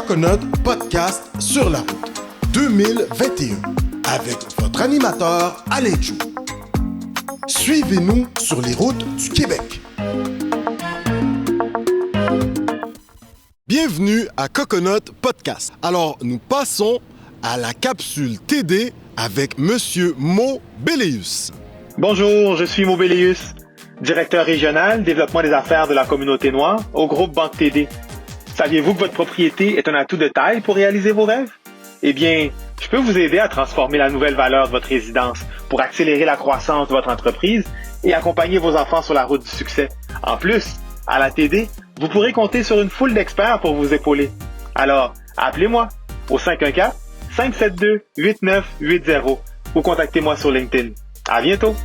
Coconut Podcast sur la route 2021 avec votre animateur Alain Chou. Suivez-nous sur les routes du Québec. Bienvenue à Coconut Podcast. Alors, nous passons à la capsule TD avec Monsieur Mo Béléus. Bonjour, je suis Mo Béléus, directeur régional développement des affaires de la communauté noire au groupe Banque TD. Saviez-vous que votre propriété est un atout de taille pour réaliser vos rêves? Eh bien, je peux vous aider à transformer la nouvelle valeur de votre résidence pour accélérer la croissance de votre entreprise et accompagner vos enfants sur la route du succès. En plus, à la TD, vous pourrez compter sur une foule d'experts pour vous épauler. Alors, appelez-moi au 514-572-8980 ou contactez-moi sur LinkedIn. À bientôt!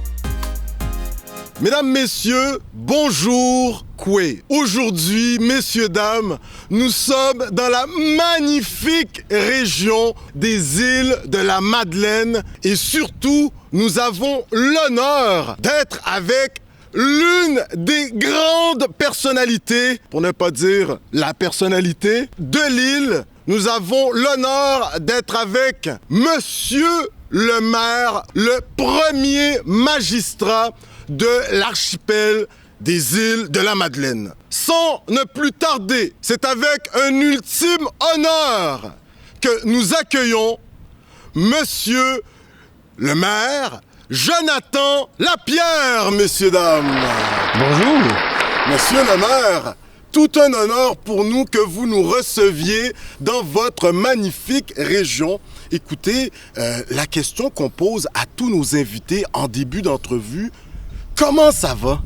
Mesdames, messieurs, bonjour, Koué. Aujourd'hui, messieurs, dames, nous sommes dans la magnifique région des îles de la Madeleine et surtout, nous avons l'honneur d'être avec l'une des grandes personnalités, pour ne pas dire la personnalité, de l'île. Nous avons l'honneur d'être avec Monsieur le maire, le premier magistrat de l'archipel des îles de la Madeleine. Sans ne plus tarder, c'est avec un ultime honneur que nous accueillons Monsieur le maire Jonathan Lapierre, messieurs, dames. Bonjour. Monsieur le maire, tout un honneur pour nous que vous nous receviez dans votre magnifique région. Écoutez, la question qu'on pose à tous nos invités en début d'entrevue, comment ça va?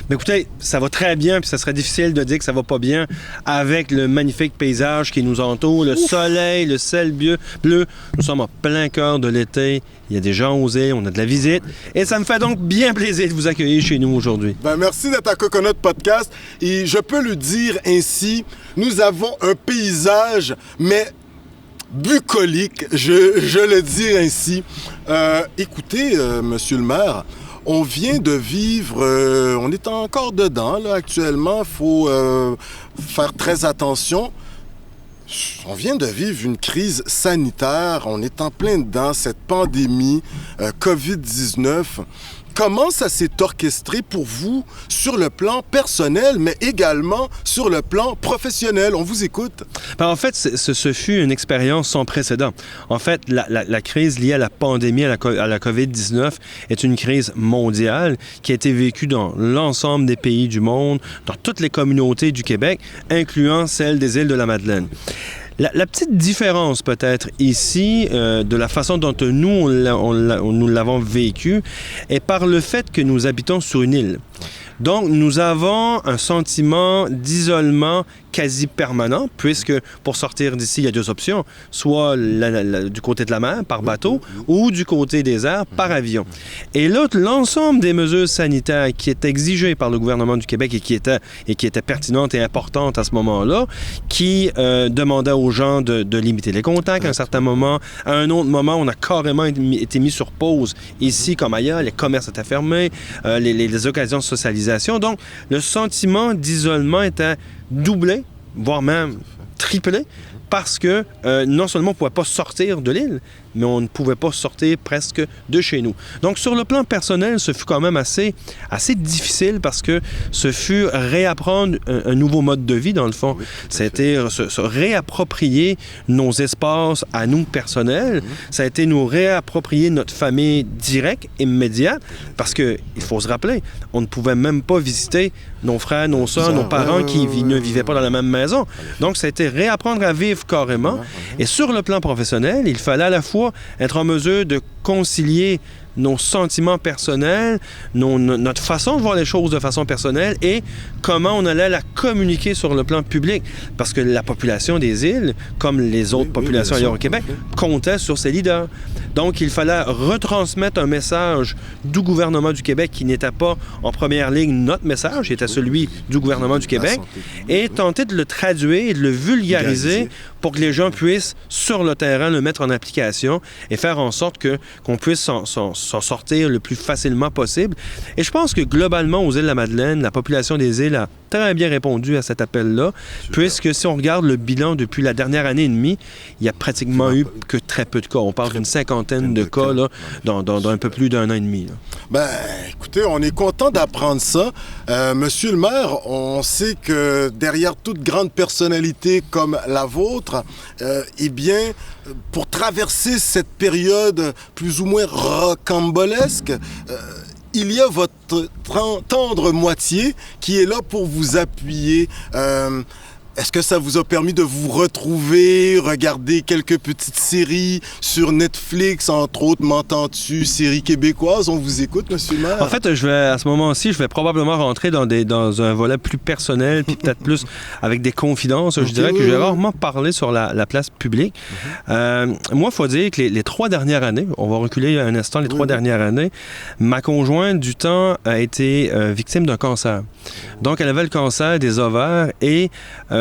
Mais écoutez, ça va très bien, puis ça serait difficile de dire que ça va pas bien avec le magnifique paysage qui nous entoure, le soleil, le ciel bleu. Nous sommes en plein cœur de l'été. Il y a des gens aux îles, on a de la visite. Et ça me fait donc bien plaisir de vous accueillir chez nous aujourd'hui. Merci d'être à Coconut Podcast. Et je peux le dire ainsi, nous avons un paysage, mais bucolique, je le dis ainsi. Écoutez, monsieur le maire, on vient de vivre, on est encore dedans là, actuellement, il faut faire très attention. On vient de vivre une crise sanitaire, on est en plein dedans, cette pandémie COVID-19. Comment ça s'est orchestré pour vous sur le plan personnel, mais également sur le plan professionnel? On vous écoute. En fait, ce fut une expérience sans précédent. En fait, la crise liée à la pandémie, à la COVID-19, est une crise mondiale qui a été vécue dans l'ensemble des pays du monde, dans toutes les communautés du Québec, incluant celle des îles de la Madeleine. La petite différence peut-être ici de la façon dont nous l'avons vécu est par le fait que nous habitons sur une île. Donc, nous avons un sentiment d'isolement quasi permanent, puisque pour sortir d'ici, il y a deux options, soit du côté de la mer, par bateau, ou du côté des airs, par avion. Et là, l'ensemble des mesures sanitaires qui étaient exigées par le gouvernement du Québec et qui étaient pertinentes et importantes à ce moment-là, qui demandaient aux gens de limiter les contacts à un certain moment. À un autre moment, on a carrément été mis sur pause, ici comme ailleurs, les commerces étaient fermés, les occasions de socialisation. Donc, le sentiment d'isolement était doublé, voire même triplé, parce que non seulement on ne pouvait pas sortir de l'île, mais on ne pouvait pas sortir presque de chez nous. Donc, sur le plan personnel, ce fut quand même assez difficile parce que ce fut réapprendre un nouveau mode de vie, dans le fond. Ça a été se réapproprier nos espaces à nous personnels. Ça a été nous réapproprier notre famille directe, immédiate, parce qu'il faut se rappeler, on ne pouvait même pas visiter nos frères, nos sœurs, nos parents qui ne vivaient pas dans la même maison. Donc, ça a été réapprendre à vivre carrément. Et sur le plan professionnel, il fallait à la fois être en mesure de concilier nos sentiments personnels, notre façon de voir les choses de façon personnelle et comment on allait la communiquer sur le plan public. Parce que la population des îles, comme les autres populations ailleurs au Québec, comptait sur ses leaders. Donc, il fallait retransmettre un message du gouvernement du Québec qui n'était pas en première ligne notre message, qui était celui du gouvernement du Québec, et tenter de le traduire et de le vulgariser pour que les gens puissent, sur le terrain, le mettre en application et faire en sorte qu'on puisse s'en s'en sortir le plus facilement possible. Et je pense que globalement, aux îles de la Madeleine, la population des îles a très bien répondu à cet appel-là, puisque si on regarde le bilan depuis la dernière année et demie, il n'y a pratiquement eu que très peu de cas. On parle d'une cinquantaine de cas là, dans un peu plus d'un an et demi. Là. Ben, écoutez, on est content d'apprendre ça. Monsieur le maire, on sait que derrière toute grande personnalité comme la vôtre, eh bien, pour traverser cette période plus ou moins rocambolesque, il y a votre tendre moitié qui est là pour vous appuyer. Est-ce que ça vous a permis de vous retrouver, regarder quelques petites séries sur Netflix, entre autres, m'entends-tu, séries québécoises? On vous écoute, monsieur le maire. En fait, à ce moment-ci, je vais probablement rentrer dans un volet plus personnel, puis peut-être plus avec des confidences. Je dirais que j'ai rarement parlé sur la place publique. Moi, il faut dire que les 3 dernières années, on va reculer un instant, les 3 dernières années, ma conjointe du temps a été victime d'un cancer. Donc, elle avait le cancer des ovaires et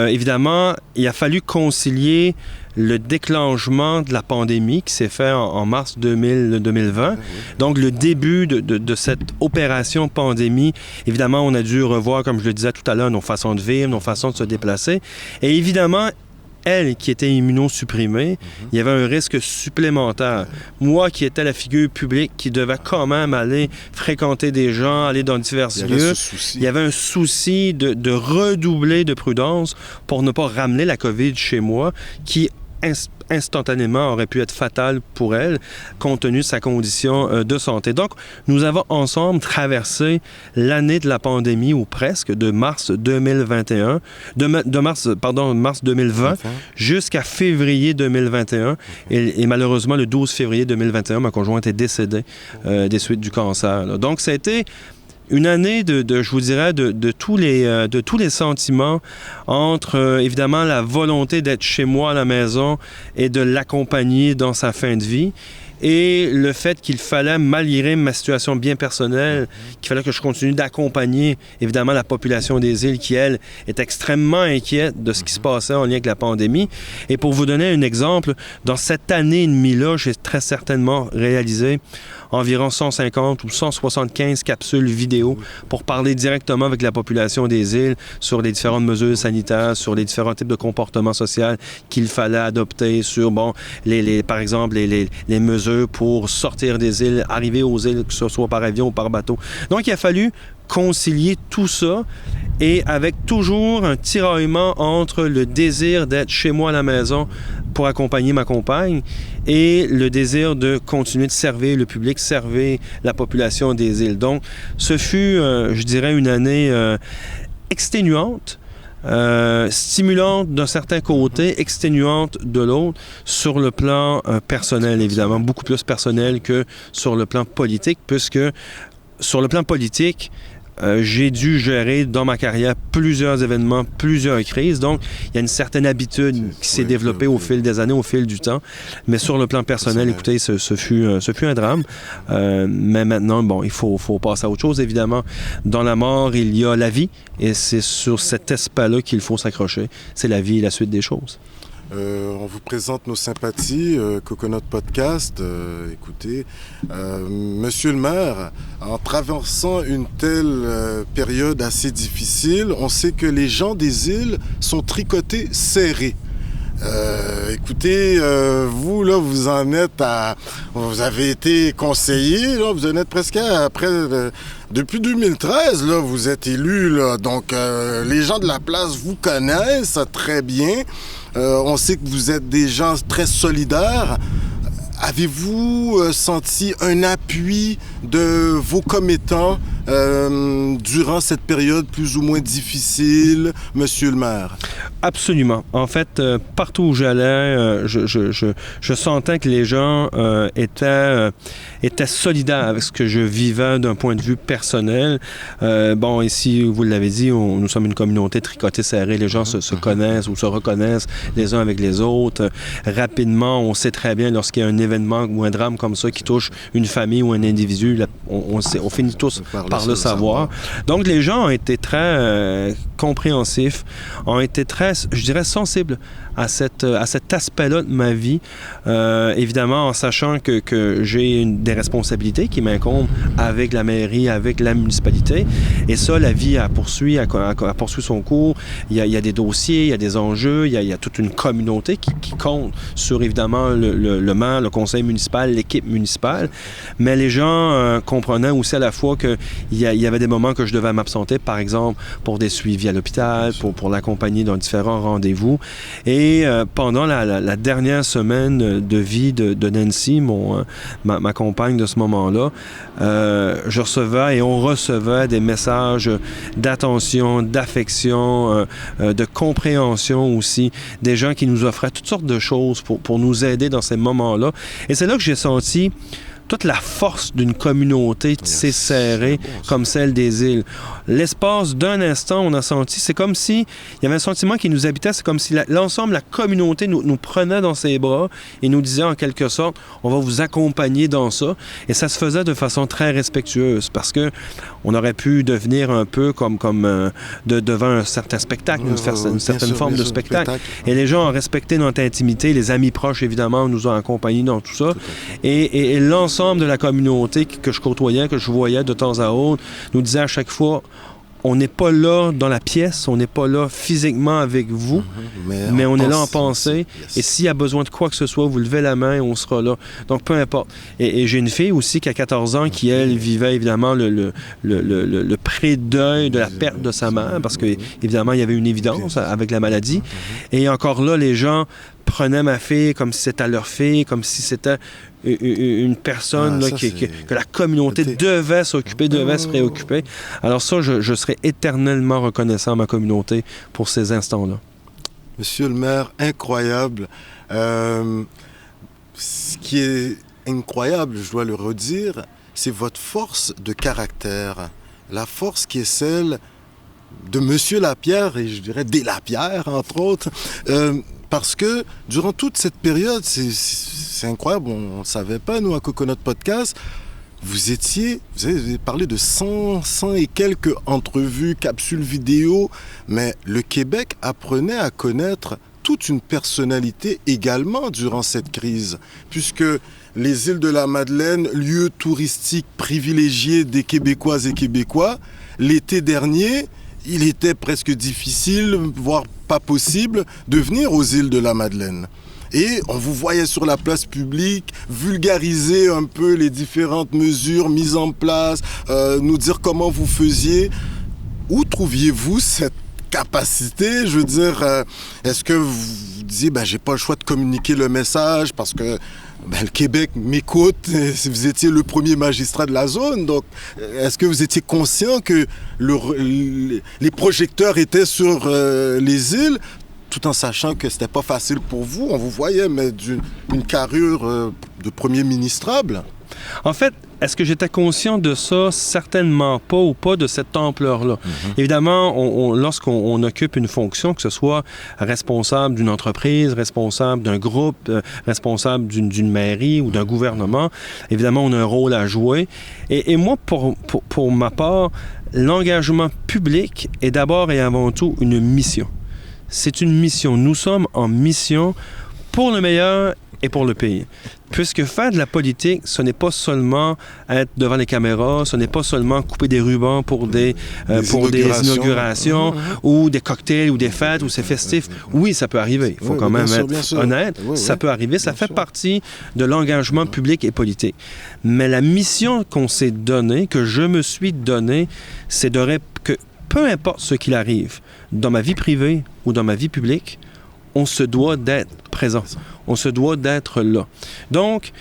évidemment, il a fallu concilier le déclenchement de la pandémie qui s'est fait en mars 2020. Donc, le début de cette opération pandémie, évidemment, on a dû revoir, comme je le disais tout à l'heure, nos façons de vivre, nos façons de se déplacer. Et évidemment, elle qui était immunosupprimée, il y avait un risque supplémentaire. Moi qui étais la figure publique qui devait quand même aller fréquenter des gens, aller dans divers lieux, il y avait un souci de redoubler de prudence pour ne pas ramener la COVID chez moi qui instantanément aurait pu être fatale pour elle, compte tenu de sa condition de santé. Donc, nous avons ensemble traversé l'année de la pandémie, ou presque, de mars 2021, mars 2020, jusqu'à février 2021. Et malheureusement, le 12 février 2021, ma conjointe est décédée des suites du cancer. Là. Donc, ça a été une année je vous dirais, de tous les sentiments entre, évidemment, la volonté d'être chez moi à la maison et de l'accompagner dans sa fin de vie. Et le fait qu'il fallait, malgré ma situation bien personnelle, qu'il fallait que je continue d'accompagner, évidemment, la population des îles qui, elle, est extrêmement inquiète de ce qui se passait en lien avec la pandémie. Et pour vous donner un exemple, dans cette année et demie-là, j'ai très certainement réalisé environ 150 ou 175 capsules vidéo pour parler directement avec la population des îles sur les différentes mesures sanitaires, sur les différents types de comportements sociaux qu'il fallait adopter, sur, par exemple, les mesures pour sortir des îles, arriver aux îles, que ce soit par avion ou par bateau. Donc, il a fallu concilier tout ça et avec toujours un tiraillement entre le désir d'être chez moi à la maison pour accompagner ma compagne et le désir de continuer de servir le public, servir la population des îles. Donc, ce fut, je dirais, une année exténuante, stimulante d'un certain côté, exténuante de l'autre, sur le plan personnel, évidemment, beaucoup plus personnel que sur le plan politique, puisque sur le plan politique, j'ai dû gérer dans ma carrière plusieurs événements, plusieurs crises. Donc, il y a une certaine habitude qui s'est développée au fil des années, au fil du temps. Mais sur le plan personnel, écoutez, ce fut un drame. Mais maintenant, il faut passer à autre chose, évidemment. Dans la mort, il y a la vie. Et c'est sur cet aspect-là qu'il faut s'accrocher. C'est la vie et la suite des choses. On vous présente nos sympathies, Coconut Podcast. Écoutez, monsieur le maire, en traversant une telle période assez difficile, on sait que les gens des îles sont tricotés serrés. Écoutez, vous, là, vous en êtes vous avez été conseiller, là, vous en êtes presque depuis 2013, là, vous êtes élu, là, donc les gens de la place vous connaissent très bien. On sait que vous êtes des gens très solidaires. Avez-vous senti un appui de vos commettants durant cette période plus ou moins difficile, monsieur le maire? Absolument. En fait, partout où j'allais, je sentais que les gens étaient solidaires avec ce que je vivais d'un point de vue personnel. Ici, vous l'avez dit, nous sommes une communauté tricotée serrée. Les gens se connaissent ou se reconnaissent les uns avec les autres. Rapidement, on sait très bien lorsqu'il y a un événement ou un drame comme ça qui touche une famille ou un individu, on finit tous par par le savoir. Donc, les gens ont été très compréhensifs, ont été très, je dirais, sensibles à cet aspect-là de ma vie. Évidemment, en sachant que j'ai des responsabilités qui m'incombent avec la mairie, avec la municipalité. Et ça, la vie a poursuit son cours. Il y a des dossiers, il y a des enjeux, il y a toute une communauté qui compte sur, évidemment, le maire, le conseil municipal, l'équipe municipale. Mais les gens comprenaient aussi à la fois qu'il y avait des moments que je devais m'absenter, par exemple, pour des suivis à l'hôpital, pour l'accompagner dans différents rendez-vous. Et pendant la dernière semaine de vie de Nancy, ma compagne de ce moment-là, je recevais et on recevait des messages d'attention, d'affection, de compréhension aussi, des gens qui nous offraient toutes sortes de choses pour nous aider dans ces moments-là. Et c'est là que j'ai senti toute la force d'une communauté tissée serrée comme celle des îles. L'espace d'un instant, on a senti, c'est comme si il y avait un sentiment qui nous habitait, c'est comme si l'ensemble, la communauté nous prenait dans ses bras et nous disait en quelque sorte, on va vous accompagner dans ça. Et ça se faisait de façon très respectueuse parce que on aurait pu devenir un peu comme devant un certain spectacle, une certaine forme de spectacle. Et les gens ont respecté notre intimité, les amis proches évidemment nous ont accompagnés dans tout ça. Et l'ensemble de la communauté que je côtoyais, que je voyais de temps à autre, nous disait à chaque fois, on n'est pas là dans la pièce, on n'est pas là physiquement avec vous, mais on est là en pensée. Yes. Et s'il y a besoin de quoi que ce soit, vous levez la main et on sera là. Donc, peu importe. Et j'ai une fille aussi qui a 14 ans qui, elle, vivait évidemment le pré-deuil de la perte de sa mère, parce que évidemment, il y avait une évidence avec la maladie. Et encore là, les gens prenaient ma fille comme si c'était leur fille, comme si c'était une personne que la communauté devait s'occuper, devait se préoccuper. Alors ça, je serai éternellement reconnaissant à ma communauté pour ces instants-là. Monsieur le maire, incroyable. Ce qui est incroyable, je dois le redire, c'est votre force de caractère. La force qui est celle de Monsieur Lapierre, et je dirais des Lapierre, entre autres, parce que durant toute cette période, c'est incroyable, on ne savait pas, nous, à Coconut Podcast, vous avez parlé de 100 et quelques entrevues, capsules vidéo, mais le Québec apprenait à connaître toute une personnalité également durant cette crise, puisque les îles de la Madeleine, lieu touristique privilégié des Québécoises et Québécois, l'été dernier, il était presque difficile, voire pas possible, de venir aux îles de la Madeleine. Et on vous voyait sur la place publique, vulgariser un peu les différentes mesures mises en place, nous dire comment vous faisiez. Où trouviez-vous cette capacité? Je veux dire, est-ce que vous disiez, j'ai pas le choix de communiquer le message parce que le Québec m'écoute, vous étiez le premier magistrat de la zone, donc est-ce que vous étiez conscient que les projecteurs étaient sur les îles, tout en sachant que c'était pas facile pour vous? On vous voyait, mais d'une carrure de premier ministrable. En fait, est-ce que j'étais conscient de ça? Certainement pas, ou pas de cette ampleur-là. Évidemment, lorsqu'on occupe une fonction, que ce soit responsable d'une entreprise, responsable d'un groupe, responsable d'une mairie ou d'un gouvernement, évidemment, on a un rôle à jouer. Et moi, pour ma part, l'engagement public est d'abord et avant tout une mission. C'est une mission. Nous sommes en mission pour le meilleur et pour le pays. Puisque faire de la politique, ce n'est pas seulement être devant les caméras, ce n'est pas seulement couper des rubans pour des inaugurations ou des cocktails ou des fêtes ou c'est festif. Oui, ça peut arriver. Il faut quand même être honnête. Ça peut arriver. Ça fait partie de l'engagement public et politique. Mais la mission qu'on s'est donnée, que je me suis donnée, c'est que peu importe ce qu'il arrive, dans ma vie privée ou dans ma vie publique, on se doit d'être présent. On se doit d'être là. Donc,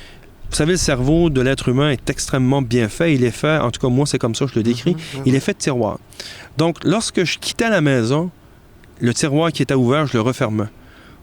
vous savez, le cerveau de l'être humain est extrêmement bien fait. Il est fait, en tout cas, moi, c'est comme ça que je le décris, il est fait de tiroirs. Donc, lorsque je quittais la maison, le tiroir qui était ouvert, je le refermais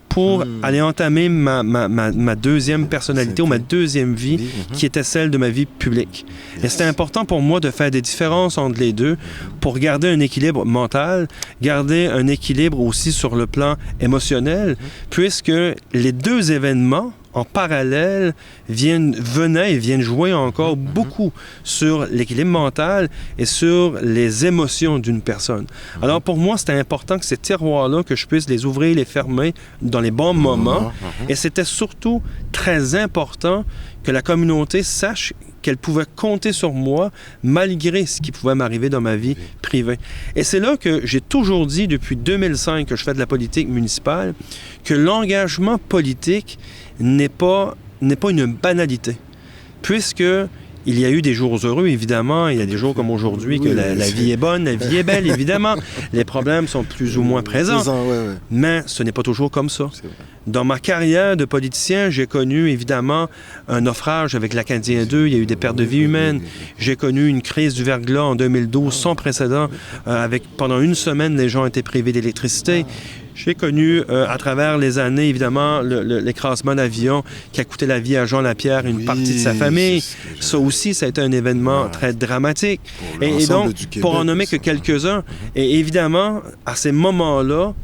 pour aller entamer ma deuxième personnalité ou ma deuxième vie qui était celle de ma vie publique. Et c'était important pour moi de faire des différences entre les deux pour garder un équilibre mental, garder un équilibre aussi sur le plan émotionnel, puisque les deux événements en parallèle, venaient et viennent jouer encore beaucoup sur l'équilibre mental et sur les émotions d'une personne. Alors, pour moi, c'était important que ces tiroirs-là, que je puisse les ouvrir, les fermer dans les bons moments. Et c'était surtout très important que la communauté sache qu'elle pouvait compter sur moi malgré ce qui pouvait m'arriver dans ma vie privée. Et c'est là que j'ai toujours dit, depuis 2005 que je fais de la politique municipale, que l'engagement politique n'est pas une banalité. Puisque il y a eu des jours heureux, évidemment. Il y a des jours comme aujourd'hui que la vie est bonne, la vie est belle, évidemment. Les problèmes sont plus ou moins présents. Mais ce n'est pas toujours comme ça. Dans ma carrière de politicien, j'ai connu, évidemment, un naufrage avec l'Acadien 2. Il y a eu des pertes de vie humaines. J'ai connu une crise du verglas en 2012 sans précédent. Pendant une semaine, les gens ont été privés d'électricité. J'ai connu, à travers les années, évidemment, l'écrasement d'avion qui a coûté la vie à Jean Lapierre et une partie de sa famille. Ça aussi, ça a été un événement très dramatique. Et donc, pour en nommer que quelques-uns, et évidemment, à ces moments-là,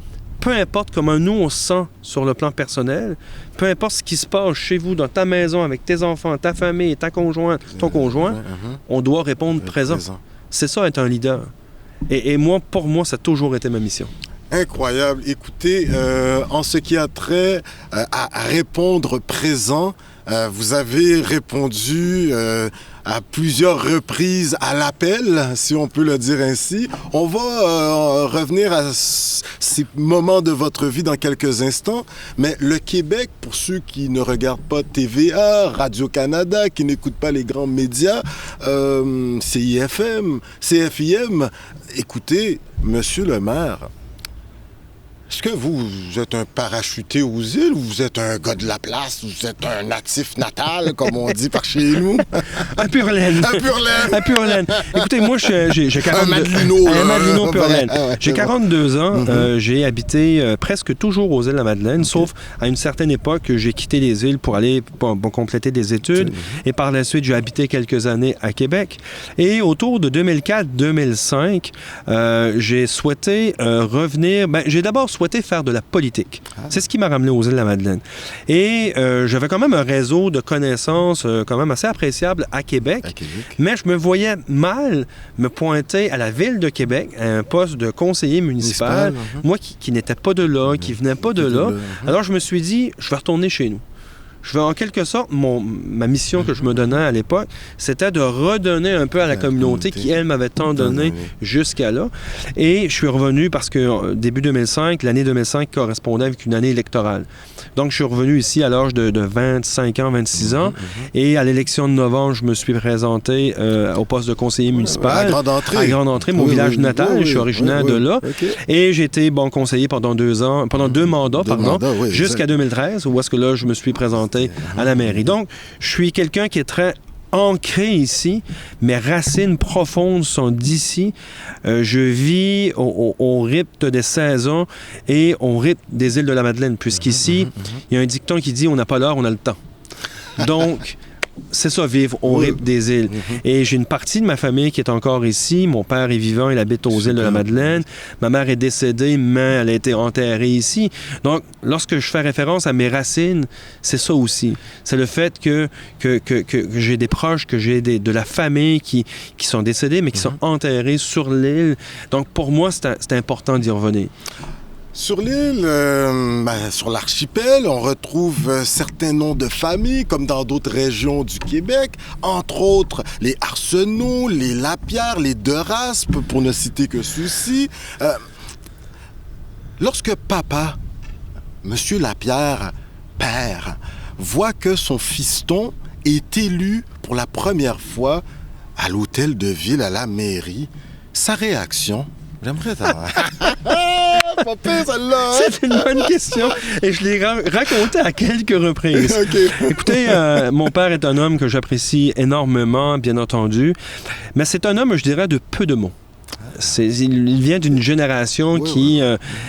peu importe comment nous, on se sent sur le plan personnel, peu importe ce qui se passe chez vous, dans ta maison, avec tes enfants, ta famille, ta conjointe, ton conjoint, on doit répondre présent. C'est ça, être un leader. Et moi, pour moi, ça a toujours été ma mission. Incroyable. Écoutez, en ce qui a trait à répondre présent, vous avez répondu à plusieurs reprises à l'appel, si on peut le dire ainsi. On va revenir à ces moments de votre vie dans quelques instants, mais le Québec, pour ceux qui ne regardent pas TVA, Radio-Canada, qui n'écoutent pas les grands médias, CIFM, écoutez, Monsieur le maire, est-ce que vous êtes un parachuté aux îles ou vous êtes un gars de la place, vous êtes un natif natal, comme on dit par chez nous? Un pur laine. Un pur laine. Un pur laine. Écoutez, moi, j'ai 42... Un Madelino. Un Madelino pur laine. J'ai 42 ans. Mm-hmm. J'ai habité presque toujours aux îles de la Madeleine, sauf à une certaine époque, j'ai quitté les îles pour aller pour compléter des études. Et par la suite, j'ai habité quelques années à Québec. Et autour de 2004-2005, j'ai souhaité revenir... j'ai d'abord souhaité faire de la politique. C'est ce qui m'a ramené aux îles de la Madeleine. Et j'avais quand même un réseau de connaissances quand même assez appréciable à Québec, mais je me voyais mal me pointer à la ville de Québec, à un poste de conseiller municipal, moi qui n'étais pas de là, qui venais pas de là. Alors je me suis dit, je vais retourner chez nous. Je vais en quelque sorte, ma mission que je me donnais à l'époque, c'était de redonner un peu à la communauté qui, elle, m'avait tant donné jusqu'à là. Et je suis revenu parce que début 2005, l'année 2005 correspondait avec une année électorale. Donc, je suis revenu ici à l'âge de 25 ans, 26 ans. Et à l'élection de novembre, je me suis présenté au poste de conseiller municipal. À Grande Entrée, mon village natal. Je suis originaire de là. Et j'ai été conseiller pendant 2 ans, pendant 2 mandats, jusqu'à 2013, où est-ce que là, je me suis présenté à la mairie. Donc, je suis quelqu'un qui est très ancré ici. Mes racines profondes sont d'ici. Je vis au rythme des saisons et au rythme des îles de la Madeleine, puisqu'ici, il y a un dicton qui dit « on n'a pas l'heure, on a le temps ». Donc, c'est ça, vivre au rythme des îles. Et j'ai une partie de ma famille qui est encore ici. Mon père est vivant, il habite aux îles de la Madeleine. Ma mère est décédée, mais elle a été enterrée ici. Donc, lorsque je fais référence à mes racines, c'est ça aussi. C'est le fait que j'ai des proches, que j'ai de la famille qui sont décédés, mais qui sont enterrés sur l'île. Donc, pour moi, c'est important d'y revenir. Sur l'île, sur l'archipel, on retrouve certains noms de familles, comme dans d'autres régions du Québec, entre autres les Arsenault, les Lapierre, les De Raspe, pour ne citer que ceux-ci. Lorsque papa, Monsieur Lapierre, père, voit que son fiston est élu pour la première fois à l'hôtel de ville, à la mairie, sa réaction... J'aimerais savoir. Pas pire, celle-là, hein? C'est une bonne question. Et je l'ai raconté à quelques reprises. Écoutez, mon père est un homme que j'apprécie énormément, bien entendu. Mais c'est un homme, je dirais, de peu de mots. Il vient d'une génération qui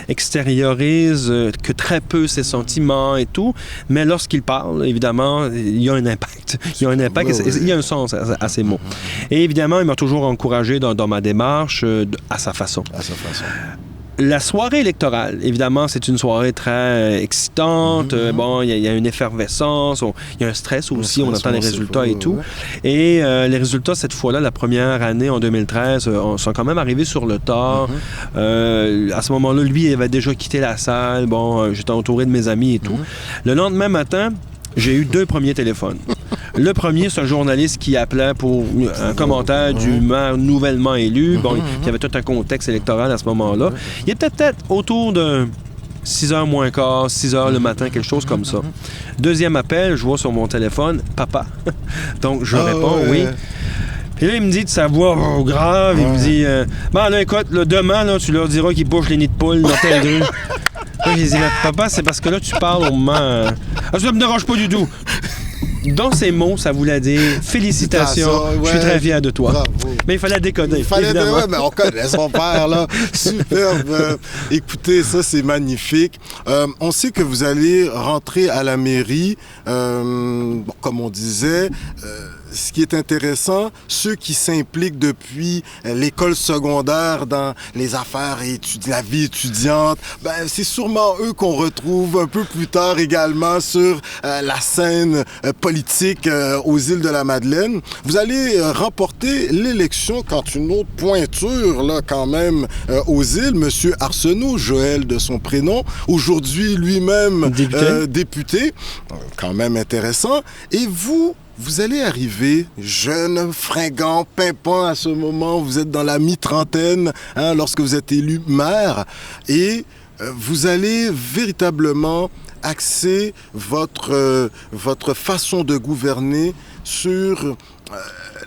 extériorise que très peu ses sentiments et tout, mais lorsqu'il parle, évidemment, il y a un impact. Il y a un impact, il y a un sens à ces mots. Et évidemment, il m'a toujours encouragé dans ma démarche à sa façon. La soirée électorale, évidemment, c'est une soirée très excitante. Bon, il y a une effervescence, il y a un stress aussi, on entend les résultats et tout. Et les résultats, cette fois-là, la première année, en 2013, sont quand même arrivés sur le tard. À ce moment-là, lui, il avait déjà quitté la salle. Bon, j'étais entouré de mes amis et tout. Le lendemain matin, j'ai eu 2 premiers téléphones. Le premier, c'est un journaliste qui appelait pour un commentaire du maire nouvellement élu. Bon, il y avait tout un contexte électoral à ce moment-là. Il était peut-être autour de 6h moins quart, 6h le matin, quelque chose comme ça. Deuxième appel, je vois sur mon téléphone, papa. Donc, je réponds, oui. Puis là, il me dit de sa voix grave, il me dit bon, là, écoute, là, demain, là, tu leur diras qu'ils bouffent les nids de poule dans telle rue. Là, j'ai dit, papa, c'est parce que là, tu parles au moment. Ah, ça me dérange pas du tout. Dans ces mots, ça voulait dire félicitations, je suis très fier de toi. Bravo. Mais il fallait décoder. Il fallait décoder, mais on connaît son père, là. Superbe. Écoutez, ça, c'est magnifique. On sait que vous allez rentrer à la mairie, bon, comme on disait. Ce qui est intéressant, ceux qui s'impliquent depuis l'école secondaire dans les affaires et la vie étudiante, ben, c'est sûrement eux qu'on retrouve un peu plus tard également sur la scène politique aux îles de la Madeleine. Vous allez remporter l'élection quand une autre pointure, là, quand même, aux îles, Monsieur Arsenault, Joël de son prénom, aujourd'hui lui-même député, quand même intéressant. Et vous allez arriver, jeune, fringant, pimpant à ce moment, vous êtes dans la mi-trentaine, hein, lorsque vous êtes élu maire, et vous allez véritablement axer votre façon de gouverner sur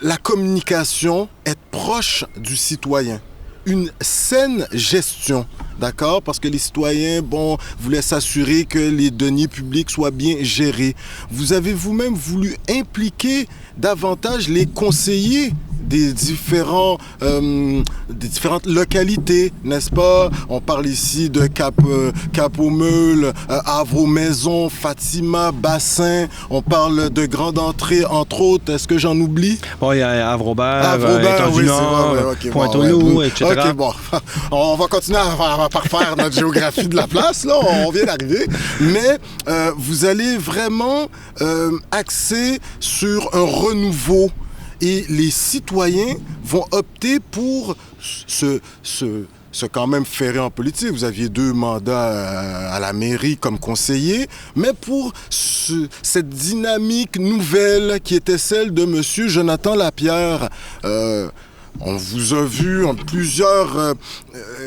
la communication, être proche du citoyen. Une saine gestion, d'accord? Parce que les citoyens, bon, voulaient s'assurer que les deniers publics soient bien gérés. Vous avez vous-même voulu impliquer davantage les conseillers des différentes localités, n'est-ce pas? On parle ici de Cap-aux-Meules, Havre-aux-Maisons, Fatima, Bassin. On parle de Grande Entrée, entre autres. Est-ce que j'en oublie? Bon, il y a Havre-Aubert, Étang-du-Nord, Pointe-aux-Loups, etc. OK, bon. On va continuer à parfaire notre géographie de la place, là. On vient d'arriver. Mais vous allez vraiment axer sur un renouveau. Et les citoyens vont opter pour ce quand même ferré en politique. Vous aviez 2 mandats à la mairie comme conseiller, mais pour cette dynamique nouvelle qui était celle de M. Jonathan Lapierre. On vous a vu, plusieurs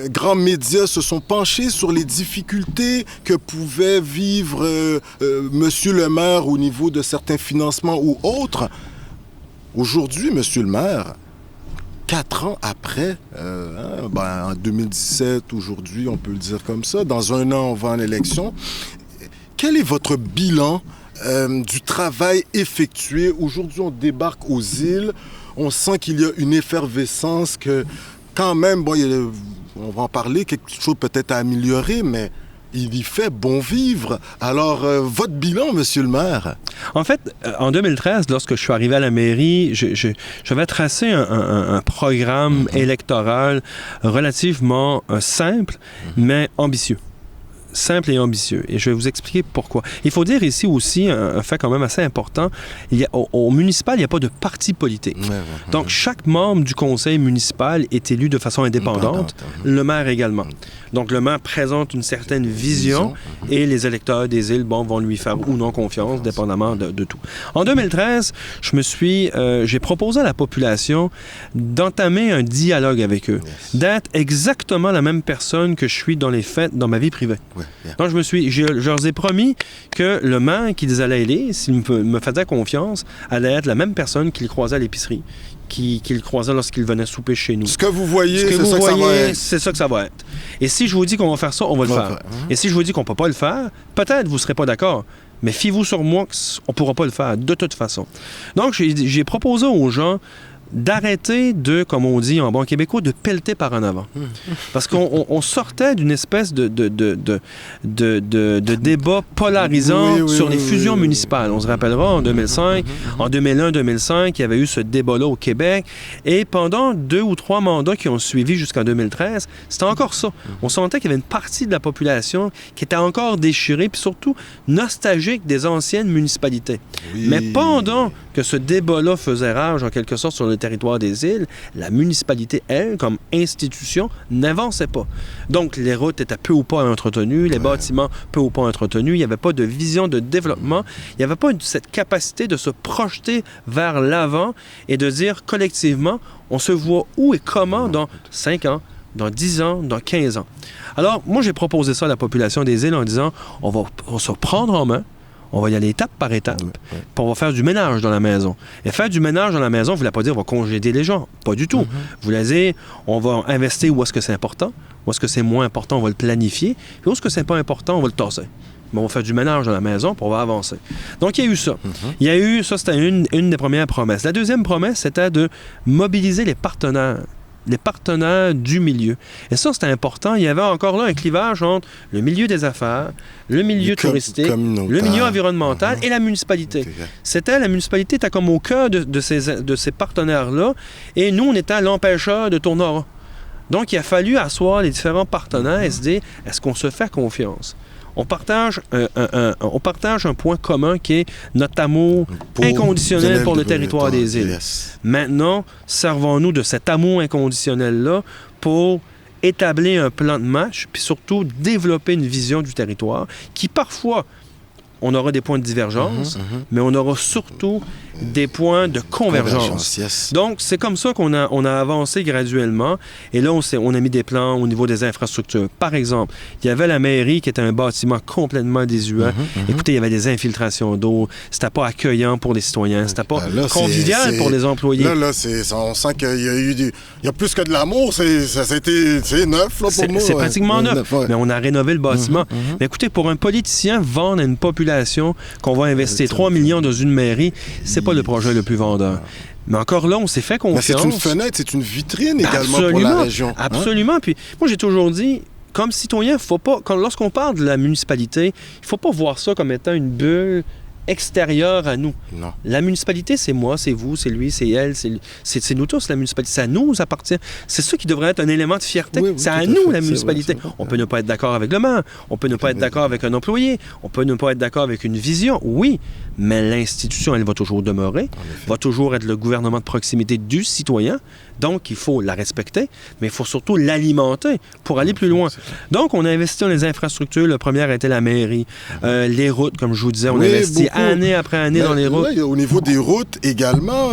grands médias se sont penchés sur les difficultés que pouvait vivre Monsieur le maire au niveau de certains financements ou autres. Aujourd'hui, Monsieur le maire, 4 ans après, en 2017, aujourd'hui, on peut le dire comme ça, dans 1 an, on va en élection. Quel est votre bilan du travail effectué? Aujourd'hui, on débarque aux îles. On sent qu'il y a une effervescence que, quand même, bon, on va en parler, quelque chose peut-être à améliorer, mais il y fait bon vivre. Alors, votre bilan, Monsieur le maire? En fait, en 2013, lorsque je suis arrivé à la mairie, j'avais tracé un programme électoral relativement simple, mais ambitieux. Simple et ambitieux. Et je vais vous expliquer pourquoi. Il faut dire ici aussi un fait quand même assez important. Au municipal, il n'y a pas de parti politique. Donc, chaque membre du conseil municipal est élu de façon indépendante, le maire également. Donc, le maire présente une certaine vision et les électeurs des îles vont lui faire ou non confiance, dépendamment de tout. En 2013, j'ai proposé à la population d'entamer un dialogue avec eux, d'être exactement la même personne que je suis dans les faits, dans ma vie privée. Donc, je leur ai promis que le maire qu'ils allaient élire, s'il me faisait confiance, allait être la même personne qu'ils croisaient à l'épicerie, qu'ils croisaient lorsqu'ils venaient souper chez nous. Ce que vous voyez, c'est ça que ça va être. Et si je vous dis qu'on va faire ça, on va le faire. Et si je vous dis qu'on ne peut pas le faire, peut-être vous ne serez pas d'accord. Mais fiez-vous sur moi qu'on ne pourra pas le faire, de toute façon. Donc, j'ai proposé aux gens d'arrêter de, comme on dit en bon québécois, de pelleter par en avant. Parce qu'on sortait d'une espèce de débat polarisant sur les fusions municipales. On se rappellera, en 2005, en 2001-2005, il y avait eu ce débat-là au Québec. Et pendant 2 ou 3 mandats qui ont suivi jusqu'en 2013, c'était encore ça. On sentait qu'il y avait une partie de la population qui était encore déchirée, puis surtout nostalgique des anciennes municipalités. Oui. Mais pendant que ce débat-là faisait rage, en quelque sorte, sur le territoire des îles, la municipalité, elle, comme institution, n'avançait pas. Donc, les routes étaient peu ou pas entretenues, les bâtiments peu ou pas entretenus, il n'y avait pas de vision de développement, il n'y avait pas cette capacité de se projeter vers l'avant et de dire collectivement, on se voit où et comment dans 5 ans, dans 10 ans, dans 15 ans. Alors, moi, j'ai proposé ça à la population des îles en disant, on va se prendre en main, on va y aller étape par étape, puis on va faire du ménage dans la maison. Et faire du ménage dans la maison, vous ne voulez pas dire on va congédier les gens. Pas du tout. Vous voulez dire on va investir où est-ce que c'est important, où est-ce que c'est moins important, on va le planifier, puis où est-ce que c'est pas important, on va le tasser. Mais on va faire du ménage dans la maison, puis on va avancer. Donc, il y a eu ça. Il y a eu, ça c'était une des premières promesses. La deuxième promesse, c'était de mobiliser les partenaires du milieu. Et ça, c'était important. Il y avait encore là un clivage entre le milieu des affaires, le milieu touristique, le milieu environnemental et la municipalité. La municipalité était comme au cœur de ces partenaires-là, et nous, on était l'empêcheur de tourner en rond. Donc, il a fallu asseoir les différents partenaires et se dire, est-ce qu'on se fait confiance? On partage un point commun qui est notre amour inconditionnel pour le territoire des îles. Yes. Maintenant, servons-nous de cet amour inconditionnel-là pour établir un plan de match, puis surtout développer une vision du territoire qui, parfois, on aura des points de divergence, mais on aura surtout des points de convergence. Yes. Donc, c'est comme ça qu'on a avancé graduellement. Et là, on a mis des plans au niveau des infrastructures. Par exemple, il y avait la mairie qui était un bâtiment complètement désuet. Écoutez, il y avait des infiltrations d'eau. C'était pas accueillant pour les citoyens. C'était pas convivial pour les employés. Là, on sent qu'il y a eu il y a plus que de l'amour. C'est neuf, là, pour moi. C'est pratiquement neuf. Mais on a rénové le bâtiment. Mais écoutez, pour un politicien, vendre à une population qu'on va investir 3 millions dans une mairie, c'est pas le projet le plus vendeur. Mais encore là, on s'est fait confiance. Mais c'est une fenêtre, c'est une vitrine également pour la région. Absolument. Puis moi, j'ai toujours dit, comme citoyen, faut pas, lorsqu'on parle de la municipalité, il ne faut pas voir ça comme étant une bulle extérieure à nous. Non. La municipalité, c'est moi, c'est vous, c'est lui, c'est elle, c'est nous tous, la municipalité. Ça nous appartient. C'est ça qui devrait être un élément de fierté. Oui, c'est à nous, la municipalité. C'est vrai. On peut ne pas être d'accord avec le maire, on peut ne pas être d'accord avec un employé, on peut ne pas être d'accord avec une vision, oui, mais l'institution, elle va toujours demeurer, va toujours être le gouvernement de proximité du citoyen. Donc, il faut la respecter, mais il faut surtout l'alimenter pour aller plus loin. Donc, on a investi dans les infrastructures. La première était la mairie. Les routes, comme je vous disais, on investit année après année dans les routes. Là, au niveau des routes également,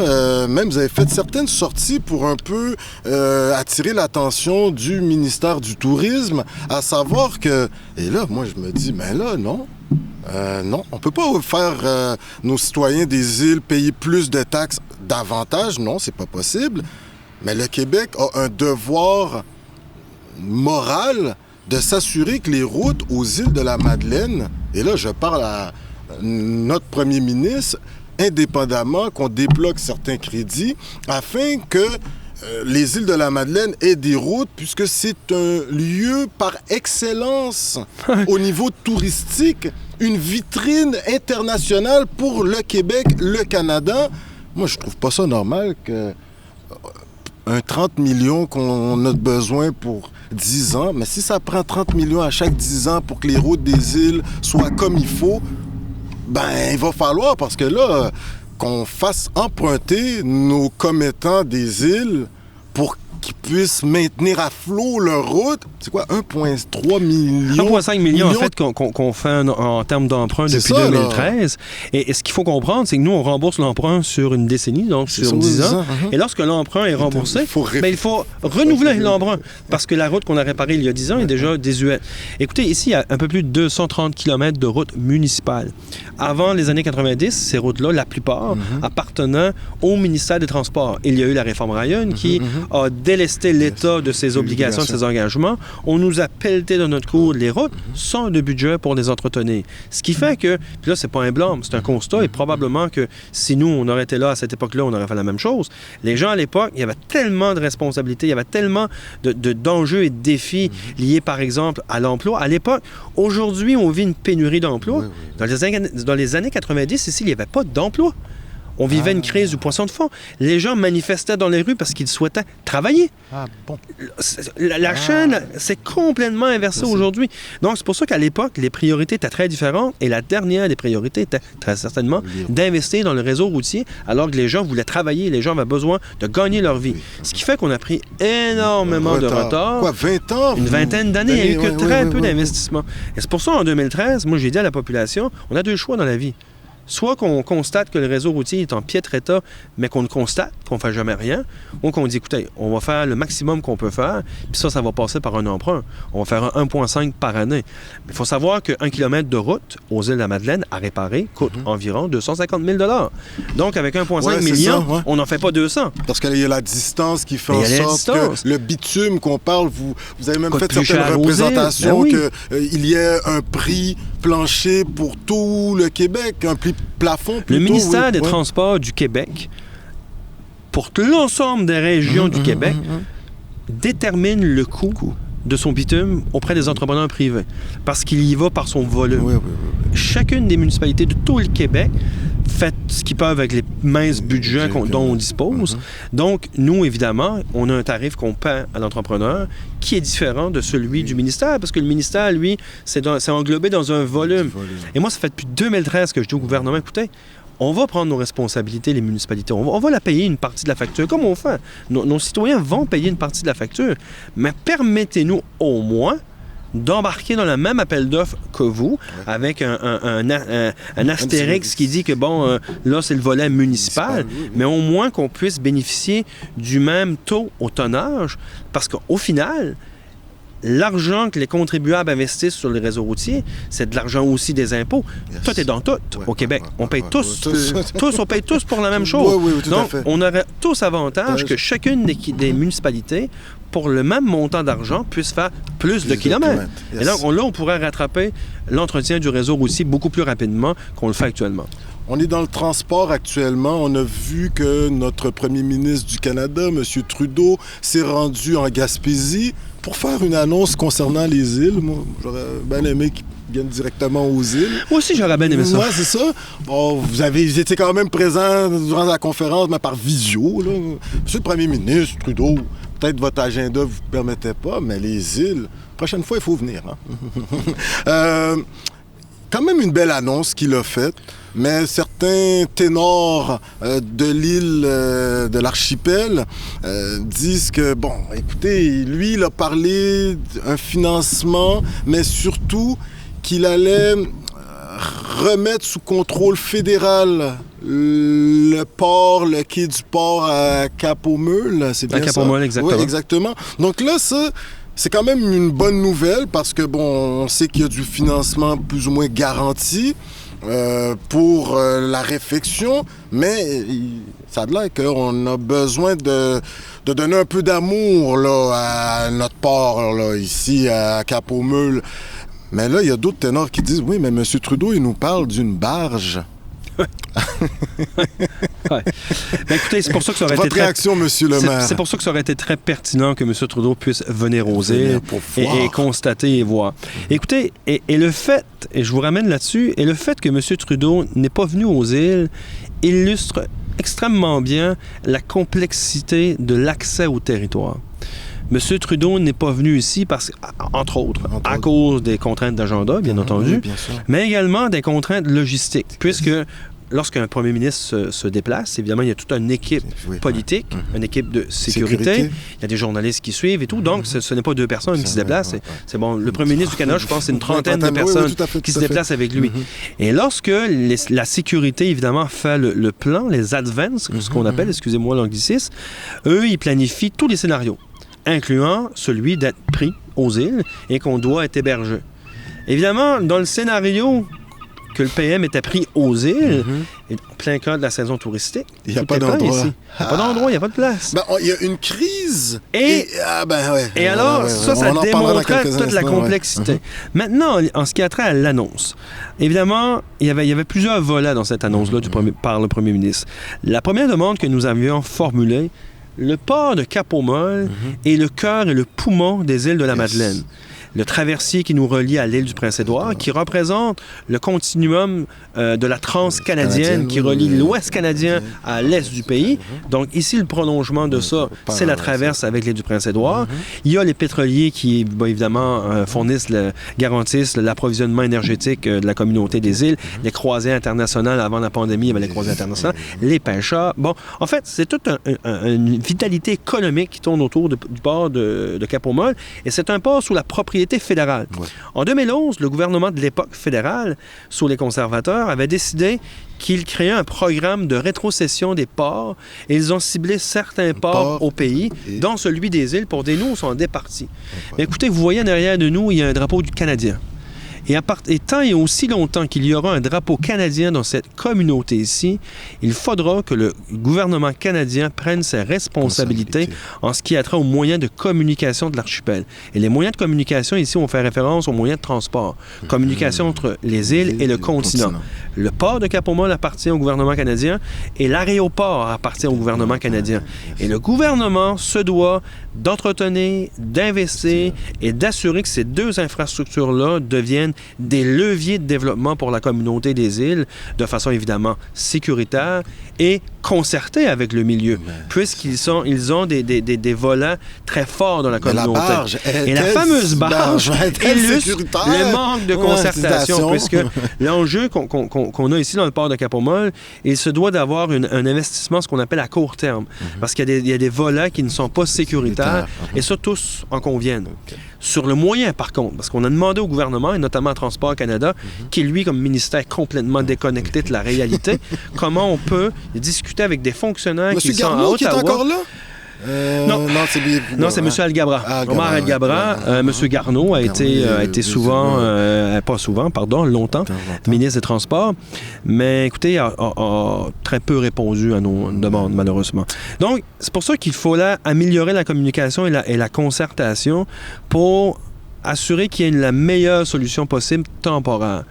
même vous avez fait certaines sorties pour un peu attirer l'attention du ministère du Tourisme, à savoir que... Et là, moi, je me dis, mais là, non. Non, on ne peut pas faire nos citoyens des îles payer plus de taxes davantage. Non, c'est pas possible. Mais le Québec a un devoir moral de s'assurer que les routes aux îles de la Madeleine, et là je parle à notre premier ministre, indépendamment qu'on débloque certains crédits, afin que les îles de la Madeleine aient des routes, puisque c'est un lieu par excellence au niveau touristique, une vitrine internationale pour le Québec, le Canada. Moi, je trouve pas ça normal que un 30 millions qu'on a besoin pour 10 ans, mais si ça prend 30 millions à chaque 10 ans pour que les routes des îles soient comme il faut, ben il va falloir, parce que là, qu'on fasse emprunter nos commettants des îles pour qu'ils puissent maintenir à flot leur route. C'est quoi, 1,3 million? 1,5 million, en fait, qu'on fait en termes d'emprunt depuis 2013. Et ce qu'il faut comprendre, c'est que nous, on rembourse l'emprunt sur une décennie, donc sur 10 ans. Et lorsque l'emprunt est remboursé, il faut renouveler l'emprunt, parce que la route qu'on a réparée il y a 10 ans est déjà désuète. Écoutez, ici, il y a un peu plus de 230 km de routes municipales. Avant les années 90, ces routes-là, la plupart, appartenaient au ministère des Transports. Il y a eu la réforme Ryan qui a délesté l'État de ses obligations, de ses engagements. on nous a pelleté dans notre cours les routes sans de budget pour les entretenir. Ce qui fait que, puis là, c'est pas un blâme, c'est un constat, et probablement que si nous, on aurait été là à cette époque-là, on aurait fait la même chose. Les gens à l'époque, il y avait tellement de responsabilités, il y avait tellement d'enjeux et de défis liés, par exemple, à l'emploi. À l'époque, aujourd'hui, on vit une pénurie d'emploi. Dans les années 90, ici, il n'y avait pas d'emploi. On vivait une crise du poisson de fond. Les gens manifestaient dans les rues parce qu'ils souhaitaient travailler. Ah bon. La chaîne s'est complètement inversée aujourd'hui. Donc, c'est pour ça qu'à l'époque, les priorités étaient très différentes et la dernière des priorités était très certainement d'investir dans le réseau routier alors que les gens voulaient travailler, les gens avaient besoin de gagner leur vie. Ce qui fait qu'on a pris énormément de retard. Quoi, 20 ans? Une vingtaine d'années, il n'y a eu que très peu d'investissement. Et c'est pour ça, en 2013, moi, j'ai dit à la population, on a deux choix dans la vie. Soit qu'on constate que le réseau routier est en piètre état, mais qu'on le constate, qu'on ne fait jamais rien, ou qu'on dit, écoutez, on va faire le maximum qu'on peut faire, puis ça va passer par un emprunt. On va faire un 1,5 par année. Mais il faut savoir qu'un kilomètre de route aux îles de la Madeleine à réparer coûte environ 250 000 $. Donc, avec 1,5 million, on n'en fait pas 200. Parce qu'il y a la distance qui fait en sorte que le bitume qu'on parle, vous avez même fait certaines représentations qu'il y ait un prix plancher pour tout le Québec, un prix plafond plutôt. Le ministère des Transports du Québec, pour l'ensemble des régions du Québec, détermine le coût de son bitume auprès des entrepreneurs privés, parce qu'il y va par son volume. Chacune des municipalités de tout le Québec fait ce qu'ils peuvent avec les minces budgets dont on dispose. Donc, nous, évidemment, on a un tarif qu'on paie à l'entrepreneur qui est différent de celui du ministère, parce que le ministère, lui, c'est englobé dans un volume. Et moi, ça fait depuis 2013 que je dis au gouvernement, écoutez, on va prendre nos responsabilités, les municipalités. On va la payer une partie de la facture, comme on fait. Nos citoyens vont payer une partie de la facture. Mais permettez-nous au moins d'embarquer dans le même appel d'offres que vous, avec un astérix qui dit que, bon, là, c'est le volet municipal, mais au moins qu'on puisse bénéficier du même taux au tonnage, parce qu'au final, l'argent que les contribuables investissent sur les réseaux routiers, c'est de l'argent aussi des impôts. Tout est dans tout au Québec. On paye on paye tous pour la même chose. Donc, on aurait tous avantage que chacune des municipalités, pour le même montant d'argent, puisse faire plus de kilomètres. Et donc, là, on pourrait rattraper l'entretien du réseau routier beaucoup plus rapidement qu'on le fait actuellement. On est dans le transport actuellement. On a vu que notre premier ministre du Canada, M. Trudeau, s'est rendu en Gaspésie pour faire une annonce concernant les îles. Moi, j'aurais bien aimé qu'il vienne directement aux îles. Moi aussi, j'aurais bien aimé ça. Oui, c'est ça. Bon, vous étiez quand même présent durant la conférence, mais par visio, là. Monsieur le premier ministre, Trudeau, peut-être votre agenda ne vous permettait pas, mais les îles, prochaine fois, il faut venir. Hein? Quand même une belle annonce qu'il a faite, mais certains ténors de l'île de l'archipel disent que, bon, écoutez, lui, il a parlé d'un financement, mais surtout qu'il allait remettre sous contrôle fédéral le port, le quai du port à Cap-aux-Meules, c'est bien ça? À Cap-aux-Meules, exactement. Oui, exactement. Donc là, ça, c'est quand même une bonne nouvelle parce que, bon, on sait qu'il y a du financement plus ou moins garanti pour la réfection, mais ça a l'air qu'on a besoin de donner un peu d'amour là, à notre port là, ici à Cap-aux-Meules. Mais là, il y a d'autres ténors qui disent « Oui, mais M. Trudeau, il nous parle d'une barge. » Ben, écoutez, c'est pour ça que ça aurait Votre réaction, monsieur le maire. C'est pour ça que ça aurait été très pertinent que M. Trudeau puisse venir aux îles et constater et voir. Écoutez, et le fait, et je vous ramène là-dessus, et le fait que M. Trudeau n'est pas venu aux îles illustre extrêmement bien la complexité de l'accès au territoire. M. Trudeau n'est pas venu ici parce, entre autres, à cause des contraintes d'agenda, bien entendu, oui, bien mais également des contraintes logistiques, puisque lorsqu'un premier ministre se déplace, évidemment, il y a toute une équipe politique, une équipe de sécurité, il y a des journalistes qui suivent et tout, donc ce n'est pas deux personnes qui se déplacent. C'est bon, le premier ministre du Canada, je pense, c'est une trentaine de personnes qui se déplacent avec lui. Et lorsque la sécurité, évidemment, fait le plan, les advances, ce qu'on appelle, excusez-moi l'anglicisme, eux, ils planifient tous les scénarios, incluant celui d'être pris aux îles et qu'on doit être hébergé. Évidemment, dans le scénario que le PM était pris aux îles, et en plein cœur de la saison touristique. Il n'y a pas d'endroit. Il n'y a pas d'endroit, il n'y a pas de place. Ben, il y a une crise. Et alors, ça démontrait toute la complexité. Maintenant, en ce qui a trait à l'annonce, évidemment, il y avait plusieurs volets dans cette annonce-là par le premier ministre. La première demande que nous avions formulée, le port de Cap-aux-Molles est le cœur et le poumon des îles de la Madeleine. Le traversier qui nous relie à l'île du Prince-Édouard, qui représente le continuum de la transcanadienne qui relie l'ouest canadien à l'est du pays. Donc ici, le prolongement de ça, c'est la traverse avec l'île du Prince-Édouard. Il y a les pétroliers qui, évidemment, garantissent l'approvisionnement énergétique de la communauté des îles. Les croisées internationales, avant la pandémie, il y avait les croisées internationales. Les pêcheurs. Bon, en fait, c'est toute une vitalité économique qui tourne autour du port de Cap-aux-Molles. Et c'est un port sous la propriété fédérale. Ouais. En 2011, le gouvernement de l'époque fédérale, sous les conservateurs, avait décidé qu'il créait un programme de rétrocession des ports et ils ont ciblé certains ports au pays, dont celui des îles, pour des nous, sont départis. Mais écoutez, vous voyez en arrière de nous, il y a un drapeau du Canadien. Et tant et aussi longtemps qu'il y aura un drapeau canadien dans cette communauté ici, il faudra que le gouvernement canadien prenne ses responsabilités en ce qui a trait aux moyens de communication de l'archipel. Et les moyens de communication ici, on fait référence aux moyens de transport. Communication entre les îles et le continent. Le port de Cap-aux-Molles appartient au gouvernement canadien et l'aéroport appartient au gouvernement canadien. Et le gouvernement se doit d'entretenir, d'investir et d'assurer que ces deux infrastructures-là deviennent des leviers de développement pour la communauté des îles, de façon évidemment sécuritaire et concertée avec le milieu, puisqu'ils ont des volants très forts dans la communauté. Et la fameuse barge illustre le manque de concertation, puisque l'enjeu qu'on a ici dans le port de Cap-aux-Molles, il se doit d'avoir un investissement, ce qu'on appelle à court terme, parce qu'il y a des volants qui ne sont pas sécuritaires, et ça, tous en conviennent. Sur le moyen, par contre, parce qu'on a demandé au gouvernement, et notamment à Transport Canada, qui, lui, comme ministère complètement déconnecté de la réalité, comment on peut discuter avec des fonctionnaires qui sont à Ottawa. Qui est encore là? Non, c'est M. Algabra. Omar Algabra. M. Garneau a été souvent, longtemps, ministre des Transports. Mais écoutez, a très peu répondu à nos demandes, malheureusement. Donc, c'est pour ça qu'il faut là améliorer la communication et la concertation pour assurer qu'il y ait la meilleure solution possible temporaire.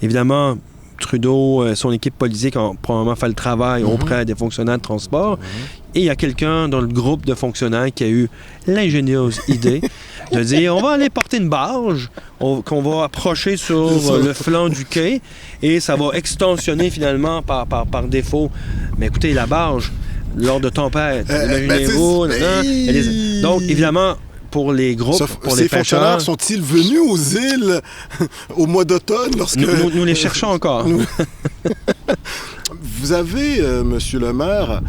Évidemment, Trudeau, son équipe politique ont probablement fait le travail auprès des fonctionnaires de transport. Et il y a quelqu'un dans le groupe de fonctionnaires qui a eu l'ingénieuse idée de dire on va aller porter une barge qu'on va approcher sur le flanc du quai et ça va extensionner finalement par défaut. Mais écoutez, la barge, lors de tempête, imaginez-vous. Donc, évidemment, pour les groupes, pour les pêcheurs... sont-ils venus aux îles au mois d'automne lorsque... Nous les cherchons encore. Vous avez, Monsieur le maire,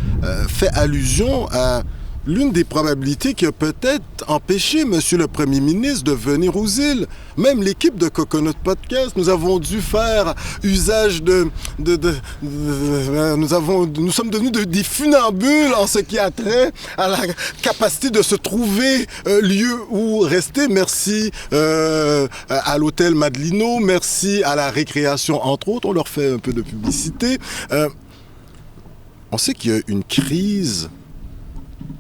fait allusion à l'une des probabilités qui a peut-être empêché Monsieur le Premier ministre de venir aux îles. Même l'équipe de Coconut Podcast, nous avons dû faire usage nous sommes devenus des funambules en ce qui a trait à la capacité de se trouver lieu où rester. Merci à l'hôtel Madelino, merci à la récréation, entre autres. On leur fait un peu de publicité. On sait qu'il y a une crise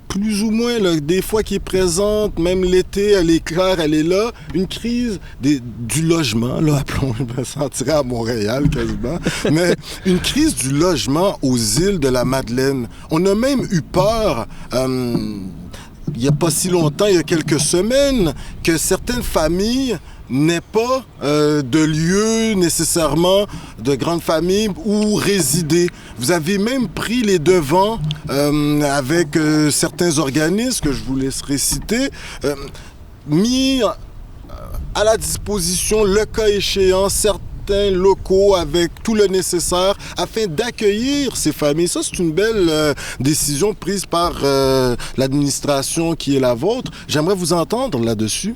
plus ou moins, là, des fois qui est présente, même l'été, elle est claire, elle est là. Une crise du logement, là, appelons, je me sentirais à Montréal quasiment, mais une crise du logement aux îles de la Madeleine. On a même eu peur, il n'y a pas si longtemps, il y a quelques semaines, que certaines familles n'aient pas de lieu nécessairement de grande famille où résider. Vous avez même pris les devants avec certains organismes que je vous laisserai citer, mis à la disposition, le cas échéant, certains locaux avec tout le nécessaire afin d'accueillir ces familles. Ça, c'est une belle décision prise par l'administration qui est la vôtre. J'aimerais vous entendre là-dessus.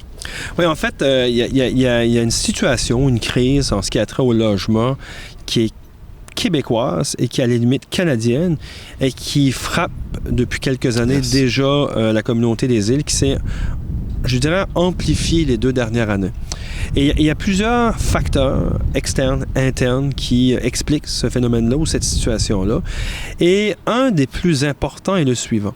Oui, en fait, il y a une situation, une crise en ce qui a trait au logement qui est québécoise et qui est à la limite canadienne et qui frappe depuis quelques années déjà la communauté des îles qui s'est je dirais, amplifié les 2 dernières années. Et il y a plusieurs facteurs externes, internes, qui expliquent ce phénomène-là ou cette situation-là. Et un des plus importants est le suivant.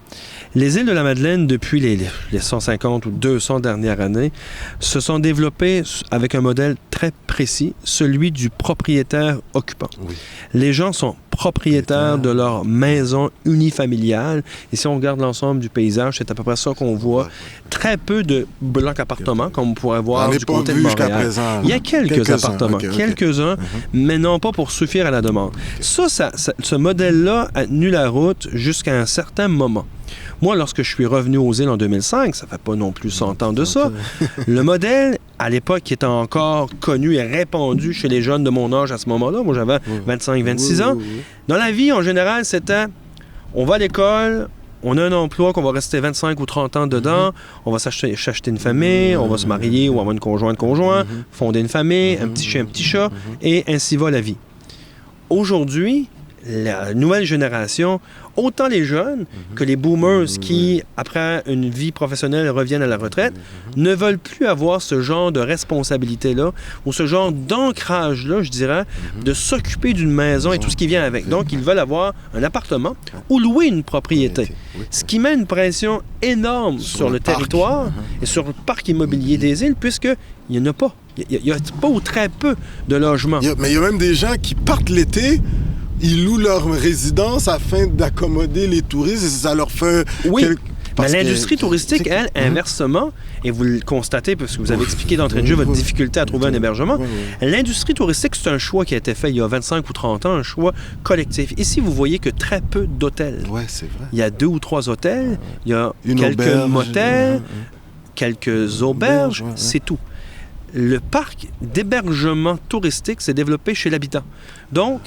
Les îles de la Madeleine, depuis les 150 ou 200 dernières années, se sont développées avec un modèle très précis, celui du propriétaire occupant. Oui. Les gens sont propriétaires de leur maison unifamiliale. Et si on regarde l'ensemble du paysage, c'est à peu près ça qu'on voit. Très peu de blocs appartements, comme on pourrait voir du côté de Montréal. Il y a quelques appartements, quelques-uns, mais non pas pour suffire à la demande. Ce modèle-là a tenu la route jusqu'à un certain moment. Moi, lorsque je suis revenu aux îles en 2005, ça fait pas non plus 100 ans de ça, le modèle, à l'époque, qui était encore connu et répandu chez les jeunes de mon âge à ce moment-là, moi j'avais 25-26 ans, dans la vie, en général, c'était on va à l'école, on a un emploi qu'on va rester 25 ou 30 ans dedans, on va s'acheter une famille, on va se marier ou avoir une conjoint, fonder une famille, un petit chien, un petit chat, et ainsi va la vie. Aujourd'hui, la nouvelle génération, autant les jeunes que les boomers qui, après une vie professionnelle, reviennent à la retraite, ne veulent plus avoir ce genre de responsabilité-là ou ce genre d'ancrage-là, je dirais, de s'occuper d'une maison et tout ce qui vient avec. Donc, ils veulent avoir un appartement ou louer une propriété. Ce qui met une pression énorme sur le territoire et sur le parc immobilier des îles, puisqu'il n'y en a pas. Il n'y a pas ou très peu de logements. Mais il y a même des gens qui partent l'été. Ils louent leur résidence afin d'accommoder les touristes et ça leur fait... Oui, mais l'industrie touristique, elle, inversement, et vous le constatez parce que vous avez expliqué d'entrée de jeu votre difficulté à trouver un hébergement, l'industrie touristique, c'est un choix qui a été fait il y a 25 ou 30 ans, un choix collectif. Ici, vous voyez que très peu d'hôtels. Oui, c'est vrai. Il y a 2 ou 3 hôtels, il y a quelques motels, quelques auberges, c'est tout. Le parc d'hébergement touristique s'est développé chez l'habitant. Donc,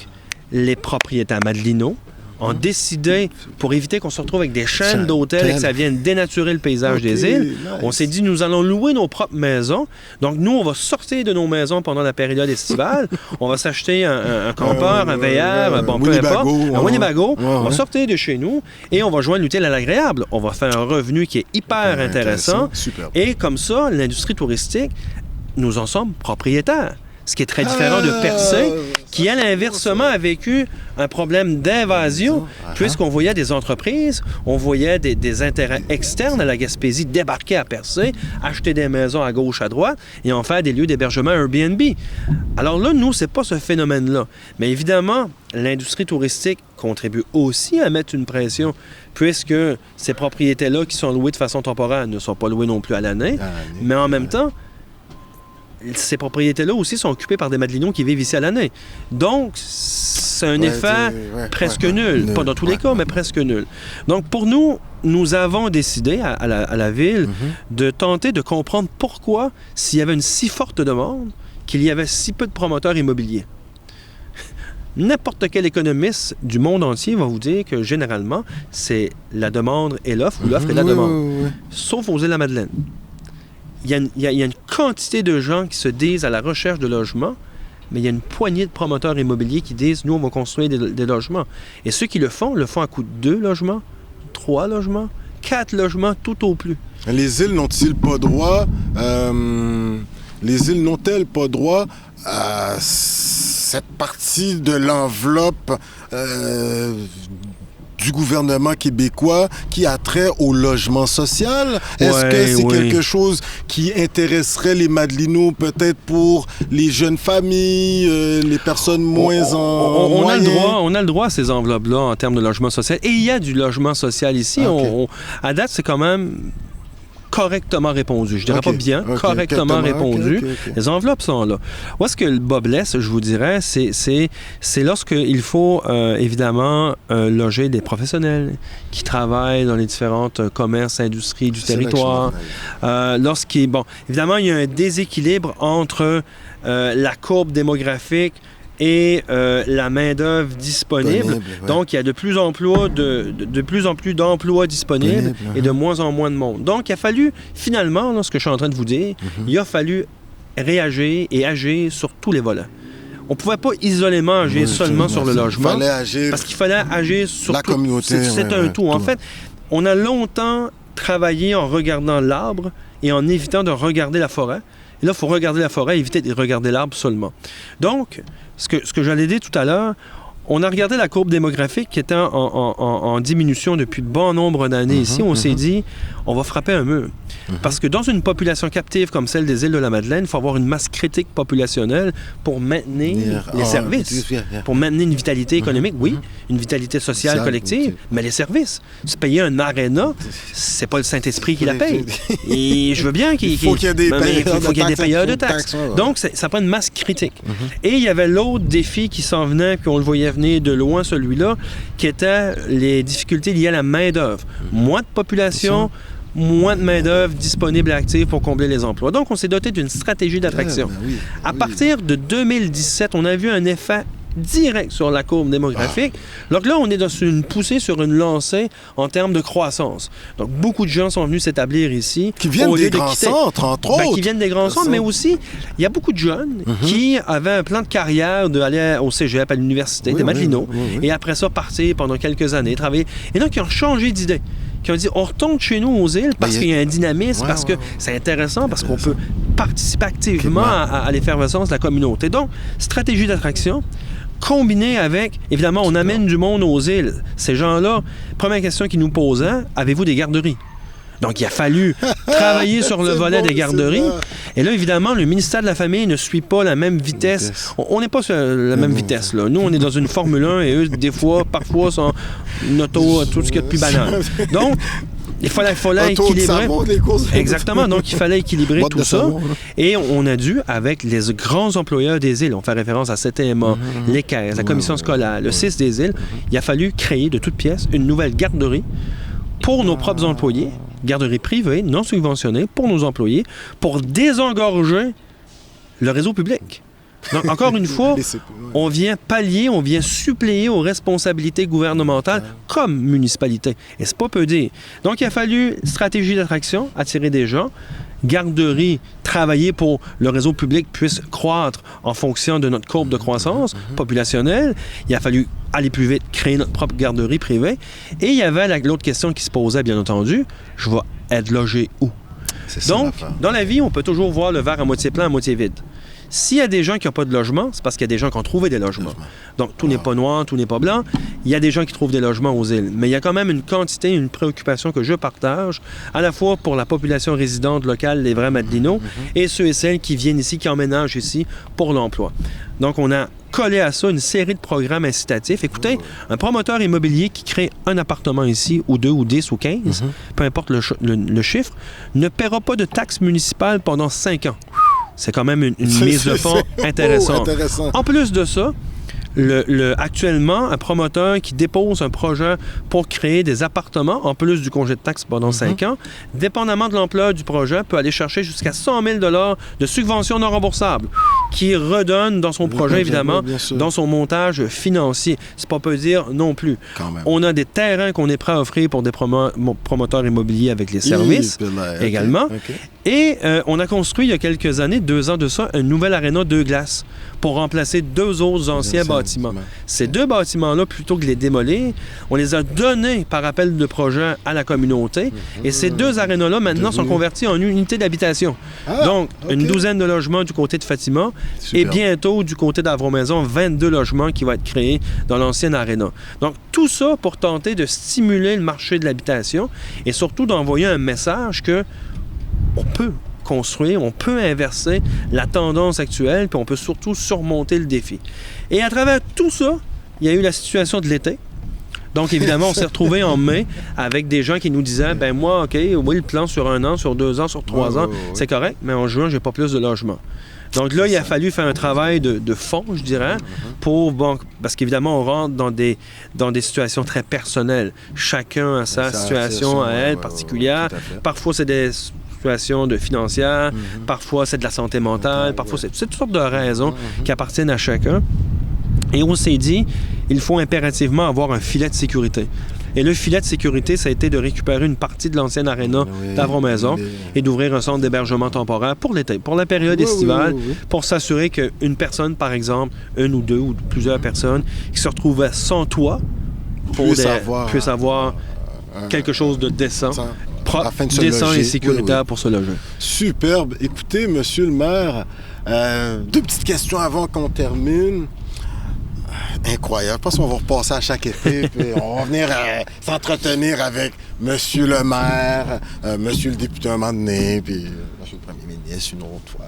les propriétaires madelinots ont décidé, pour éviter qu'on se retrouve avec des chaînes d'hôtels et que ça vienne dénaturer le paysage des îles, on s'est dit, nous allons louer nos propres maisons. Donc, nous, on va sortir de nos maisons pendant la période estivale. On va s'acheter un campeur, un veilleur, peu importe, un Winnebago. On va sortir de chez nous et on va joindre l'utile à l'agréable. On va faire un revenu qui est hyper intéressant. Et comme ça, l'industrie touristique, nous en sommes propriétaires. Ce qui est très différent de Percé, qui, elle, inversement, a vécu un problème d'invasion, puisqu'on voyait des entreprises, on voyait des intérêts externes à la Gaspésie débarquer à Percé, acheter des maisons à gauche, à droite, et en faire des lieux d'hébergement Airbnb. Alors là, nous, c'est pas ce phénomène-là. Mais évidemment, l'industrie touristique contribue aussi à mettre une pression, puisque ces propriétés-là qui sont louées de façon temporaire ne sont pas louées non plus à l'année, mais en même temps, ces propriétés-là aussi sont occupées par des Madelinos qui vivent ici à l'année. Donc, c'est un effet presque nul. Pas dans tous les cas, mais presque nul. Donc, pour nous, nous avons décidé à la Ville de tenter de comprendre pourquoi, s'il y avait une si forte demande, qu'il y avait si peu de promoteurs immobiliers. N'importe quel économiste du monde entier va vous dire que, généralement, c'est la demande et l'offre ou l'offre et la demande. Sauf aux Îles-de-la-Madeleine. Il y a une quantité de gens qui se disent à la recherche de logements, mais il y a une poignée de promoteurs immobiliers qui disent « Nous, on va construire des logements ». Et ceux qui le font à coût de 2 logements, 3 logements, 4 logements, tout au plus. Les îles n'ont-ils pas droit... les îles n'ont-elles pas droit à cette partie de l'enveloppe du gouvernement québécois qui a trait au logement social? Est-ce que c'est quelque chose qui intéresserait les Madelinos peut-être pour les jeunes familles, les personnes moins en moyens? On a le droit à ces enveloppes-là en termes de logement social. Et il y a du logement social ici. À date, c'est quand même correctement répondu. Je dirais pas bien, correctement répondu. Les enveloppes sont là. Où est-ce que le bas blesse, je vous dirais, c'est lorsqu'il faut évidemment loger des professionnels qui travaillent dans les différentes commerces, industries du territoire. Évidemment, il y a un déséquilibre entre la courbe démographique et la main-d'œuvre disponible. Donc, il y a de plus en plus d'emplois disponibles et de moins en moins de monde. Donc, il a fallu, finalement, là, ce que je suis en train de vous dire, il a fallu réagir et agir sur tous les volets. On ne pouvait pas isolément agir seulement sur le logement, parce qu'il fallait agir sur la communauté. C'est un tout. En fait, on a longtemps travaillé en regardant l'arbre et en évitant de regarder la forêt. Et là, il faut regarder la forêt, éviter de regarder l'arbre seulement. Donc, ce que j'allais dire tout à l'heure, on a regardé la courbe démographique qui était en diminution depuis bon nombre d'années ici. On s'est dit, on va frapper un mur. Parce que dans une population captive comme celle des îles de la Madeleine, il faut avoir une masse critique populationnelle pour maintenir les services, pour maintenir une vitalité économique, oui, une vitalité sociale collective, mais les services. Se payer un aréna, c'est pas le Saint-Esprit qui la paye. Et je veux bien qu'il faut qu'il y ait des payeurs de taxes. Donc, ça prend une masse critique. Et il y avait l'autre défi qui s'en venait, puis on le voyait venir de loin, celui-là, qui était les difficultés liées à la main-d'œuvre. Moins de population, moins de main-d'œuvre disponible et active pour combler les emplois. Donc, on s'est doté d'une stratégie d'attraction. À partir de 2017, on a vu un effet direct sur la courbe démographique. Donc là, on est dans une poussée sur une lancée en termes de croissance. Donc, beaucoup de gens sont venus s'établir ici. Qui viennent des grands centres, entre autres. Qui viennent des grands centres, mais aussi, il y a beaucoup de jeunes qui avaient un plan de carrière d'aller au cégep, à l'université de Madelino, et après ça, partir pendant quelques années, travailler. Et donc, ils ont changé d'idée. Qui ont dit, on retourne chez nous aux îles parce qu'il y a un dynamisme, parce que c'est intéressant, parce qu'on peut participer activement à l'effervescence de la communauté. Donc, stratégie d'attraction, combinée avec, évidemment, on amène du monde aux îles. Ces gens-là, première question qu'ils nous posaient, avez-vous des garderies? Donc, il a fallu travailler sur le volet des garderies. Et là, évidemment, le ministère de la Famille ne suit pas la même vitesse. On n'est pas sur la même vitesse, là. Nous, on est dans une Formule 1 et eux, des fois, parfois, sont une auto, tout ce qu'il y a de plus banal. Donc, il fallait équilibrer. Exactement. Donc, il fallait équilibrer tout ça. Et on a dû, avec les grands employeurs des îles, on fait référence à CTMA, l'ECAIS, la commission scolaire, le CIS des îles, il a fallu créer de toutes pièces une nouvelle garderie pour nos propres employés, garderie privée, non subventionnée, pour nos employés, pour désengorger le réseau public. Donc, encore une fois, on vient pallier, on vient suppléer aux responsabilités gouvernementales comme municipalité. Et c'est pas peu dire. Donc, il a fallu stratégie d'attraction, attirer des gens, garderie, travailler pour le réseau public puisse croître en fonction de notre courbe de croissance populationnelle. Il a fallu aller plus vite, créer notre propre garderie privée. Et il y avait l'autre question qui se posait, bien entendu, je vais être logé où? Donc, dans la vie, on peut toujours voir le verre à moitié plein, à moitié vide. S'il y a des gens qui n'ont pas de logement, c'est parce qu'il y a des gens qui ont trouvé des logements. Donc, tout n'est pas noir, tout n'est pas blanc. Il y a des gens qui trouvent des logements aux îles. Mais il y a quand même une quantité, une préoccupation que je partage, à la fois pour la population résidente locale, les vrais Madelinos, et ceux et celles qui viennent ici, qui emménagent ici pour l'emploi. Donc, on a collé à ça une série de programmes incitatifs. Écoutez, un promoteur immobilier qui crée un appartement ici, ou 2, ou 10, ou 15, peu importe le chiffre, ne paiera pas de taxes municipales pendant 5 ans. C'est quand même une mise de fonds intéressante. En plus de ça, actuellement, un promoteur qui dépose un projet pour créer des appartements, en plus du congé de taxes pendant 5 ans, dépendamment de l'ampleur du projet, peut aller chercher jusqu'à 100 000 $ de subventions non remboursables, qui redonne dans son projet, évidemment, dans son montage financier. C'est pas peu dire non plus. On a des terrains qu'on est prêt à offrir pour des promoteurs immobiliers avec les services également. Et on a construit, il y a quelques années, 2 ans de ça, un nouvel aréna 2 glaces pour remplacer 2 autres anciens bâtiments. Ces 2 bâtiments-là, plutôt que de les démolir, on les a donnés par appel de projet à la communauté. Et ces 2 arénas-là, maintenant, sont convertis en unités d'habitation. Donc, une douzaine de logements du côté de Fatima et bientôt, du côté d'Avron-Maison, 22 logements qui vont être créés dans l'ancienne aréna. Donc, tout ça pour tenter de stimuler le marché de l'habitation et surtout d'envoyer un message que on peut construire, on peut inverser la tendance actuelle, puis on peut surtout surmonter le défi. Et à travers tout ça, il y a eu la situation de l'été. Donc, évidemment, on s'est retrouvés en mai avec des gens qui nous disaient, ben moi, OK, oui, le plan sur 1 an, sur 2 ans, sur 3 ans, c'est correct, mais en juin, j'ai pas plus de logements. Donc là, il a fallu faire un travail de fond, je dirais, parce qu'évidemment, on rentre dans des situations très personnelles. Chacun a sa situation à elle particulière. Parfois, c'est des situations financières, parfois c'est de la santé mentale, parfois c'est toutes sortes de raisons qui appartiennent à chacun. Et on s'est dit, il faut impérativement avoir un filet de sécurité. Et le filet de sécurité, ça a été de récupérer une partie de l'ancienne aréna d'Avron-Maison et d'ouvrir un centre d'hébergement temporaire pour l'été, pour la période estivale, pour s'assurer qu'une personne, par exemple, 1 ou 2 ou plusieurs personnes qui se retrouvaient sans toit puissent avoir quelque chose de décent propre, afin de se décent loger. et sécuritaire Oui. pour se loger. Superbe. Écoutez, monsieur le maire, deux petites questions avant qu'on termine. Incroyable. Je pense qu'on va repasser à chaque été, puis on va venir s'entretenir avec monsieur le maire, monsieur le député un moment donné, puis monsieur le premier ministre une autre fois.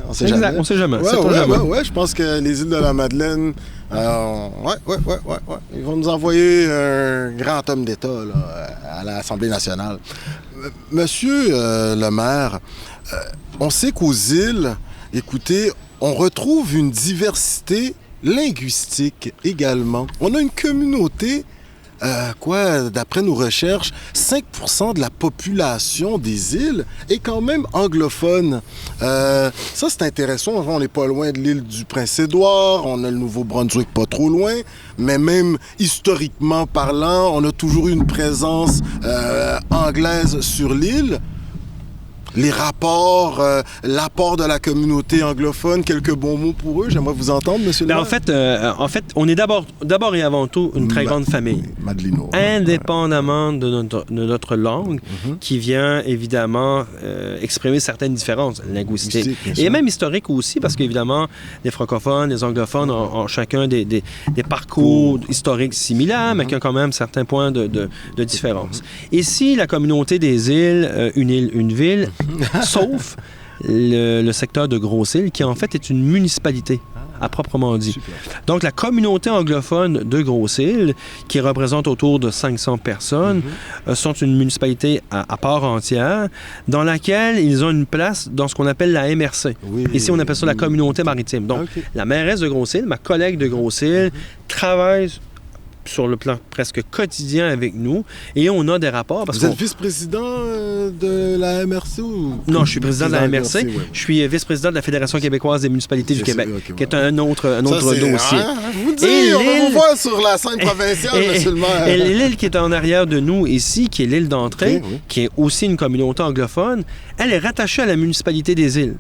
On sait Exact, jamais. on sait jamais. Ouais, C'est pas ouais, jamais. ouais. Je pense que les îles de la Madeleine, ouais. Ils vont nous envoyer un grand homme d'État là, à l'Assemblée nationale. Monsieur le maire, on sait qu'aux îles, écoutez, on retrouve une diversité linguistique également. On a une communauté, d'après nos recherches, 5% de la population des îles est quand même anglophone. Ça, c'est intéressant. On n'est pas loin de l'île du Prince-Édouard, on a le Nouveau-Brunswick pas trop loin, mais même historiquement parlant, on a toujours eu une présence anglaise sur l'île. Les rapports, l'apport de la communauté anglophone, quelques bons mots pour eux. J'aimerais vous entendre, monsieur le maire. En fait, on est d'abord et avant tout une très grande famille. Madelino. Indépendamment de notre langue, qui vient évidemment exprimer certaines différences linguistiques et même historiques aussi, parce qu'évidemment, les francophones, les anglophones ont chacun des parcours historiques similaires, mais qui ont quand même certains points de différence. Ici, la communauté des îles, une île, une ville, sauf le secteur de Grosse-Île, qui en fait est une municipalité à proprement dit. Super. Donc, la communauté anglophone de Grosse-Île, qui représente autour de 500 personnes, sont une municipalité à part entière, dans laquelle ils ont une place dans ce qu'on appelle la MRC. Oui, Ici, on appelle ça la communauté maritime. Donc, la mairesse de Grosse-Île, ma collègue de Grosse-Île, travaille sur le plan presque quotidien avec nous et on a des rapports. Parce Vous êtes vice-président de la MRC ou... Non, je suis président de la MRC. Ouais. Je suis vice-président de la Fédération québécoise des municipalités du Québec, qui est un autre dossier. Je vous dis, on va vous voir sur la scène provinciale, monsieur le maire. Et l'île qui est en arrière de nous ici, qui est l'île d'entrée, qui est aussi une communauté anglophone, elle est rattachée à la municipalité des îles.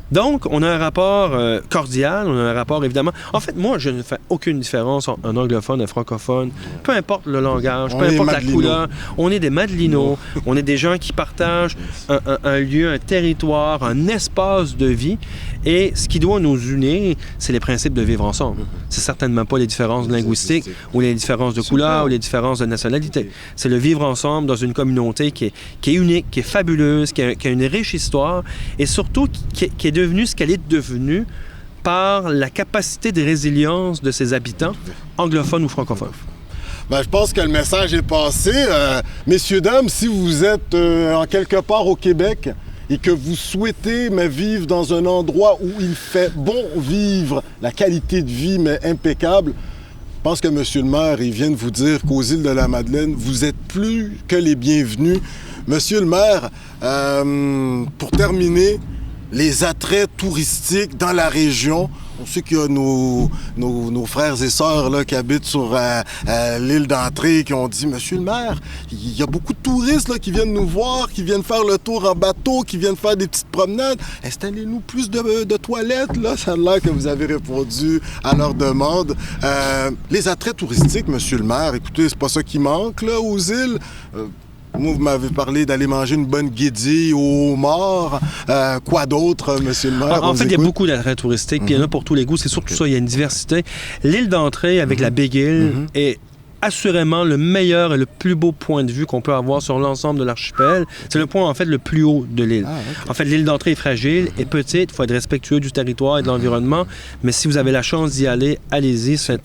Donc, on a un rapport cordial, on a un rapport évidemment... En fait, moi, je ne fais aucune différence entre un anglophone et un francophone. Peu importe le langage, peu importe la couleur. On est des Madelinos, on est des gens qui partagent un lieu, un territoire, un espace de vie. Et ce qui doit nous unir, c'est les principes de vivre ensemble. C'est certainement pas les différences linguistiques ou les différences de couleur ou les différences de nationalité. C'est le vivre ensemble dans une communauté qui est unique, qui est fabuleuse, qui a une riche histoire et surtout qui est devenue ce qu'elle est devenue par la capacité de résilience de ses habitants, anglophones ou francophones. Ben, je pense que le message est passé. Messieurs, dames, si vous êtes en quelque part au Québec et que vous souhaitez vivre dans un endroit où il fait bon vivre, la qualité de vie mais impeccable, je pense que monsieur le maire, il vient de vous dire qu'aux îles de la Madeleine, vous êtes plus que les bienvenus. Monsieur le maire, pour terminer, les attraits touristiques dans la région. On sait qu'il y a nos frères et sœurs là, qui habitent sur l'île d'entrée qui ont dit « Monsieur le maire, il y a beaucoup de touristes là, qui viennent nous voir, qui viennent faire le tour en bateau, qui viennent faire des petites promenades. Installez-nous plus de toilettes. » Là, ça a l'air que vous avez répondu à leur demande. Les attraits touristiques, monsieur le maire, écoutez, c'est pas ça qui manque là, aux îles. Moi, vous m'avez parlé d'aller manger une bonne guédille au homard. Quoi d'autre, monsieur le maire? En fait, il y a beaucoup d'attraits touristiques, puis il y en a pour tous les goûts. C'est surtout ça, il y a une diversité. L'île d'entrée avec la Big Hill est assurément le meilleur et le plus beau point de vue qu'on peut avoir sur l'ensemble de l'archipel. C'est le point, en fait, le plus haut de l'île. En fait, l'île d'entrée est fragile, est petite, il faut être respectueux du territoire et de l'environnement, mais si vous avez la chance d'y aller, allez-y. C'est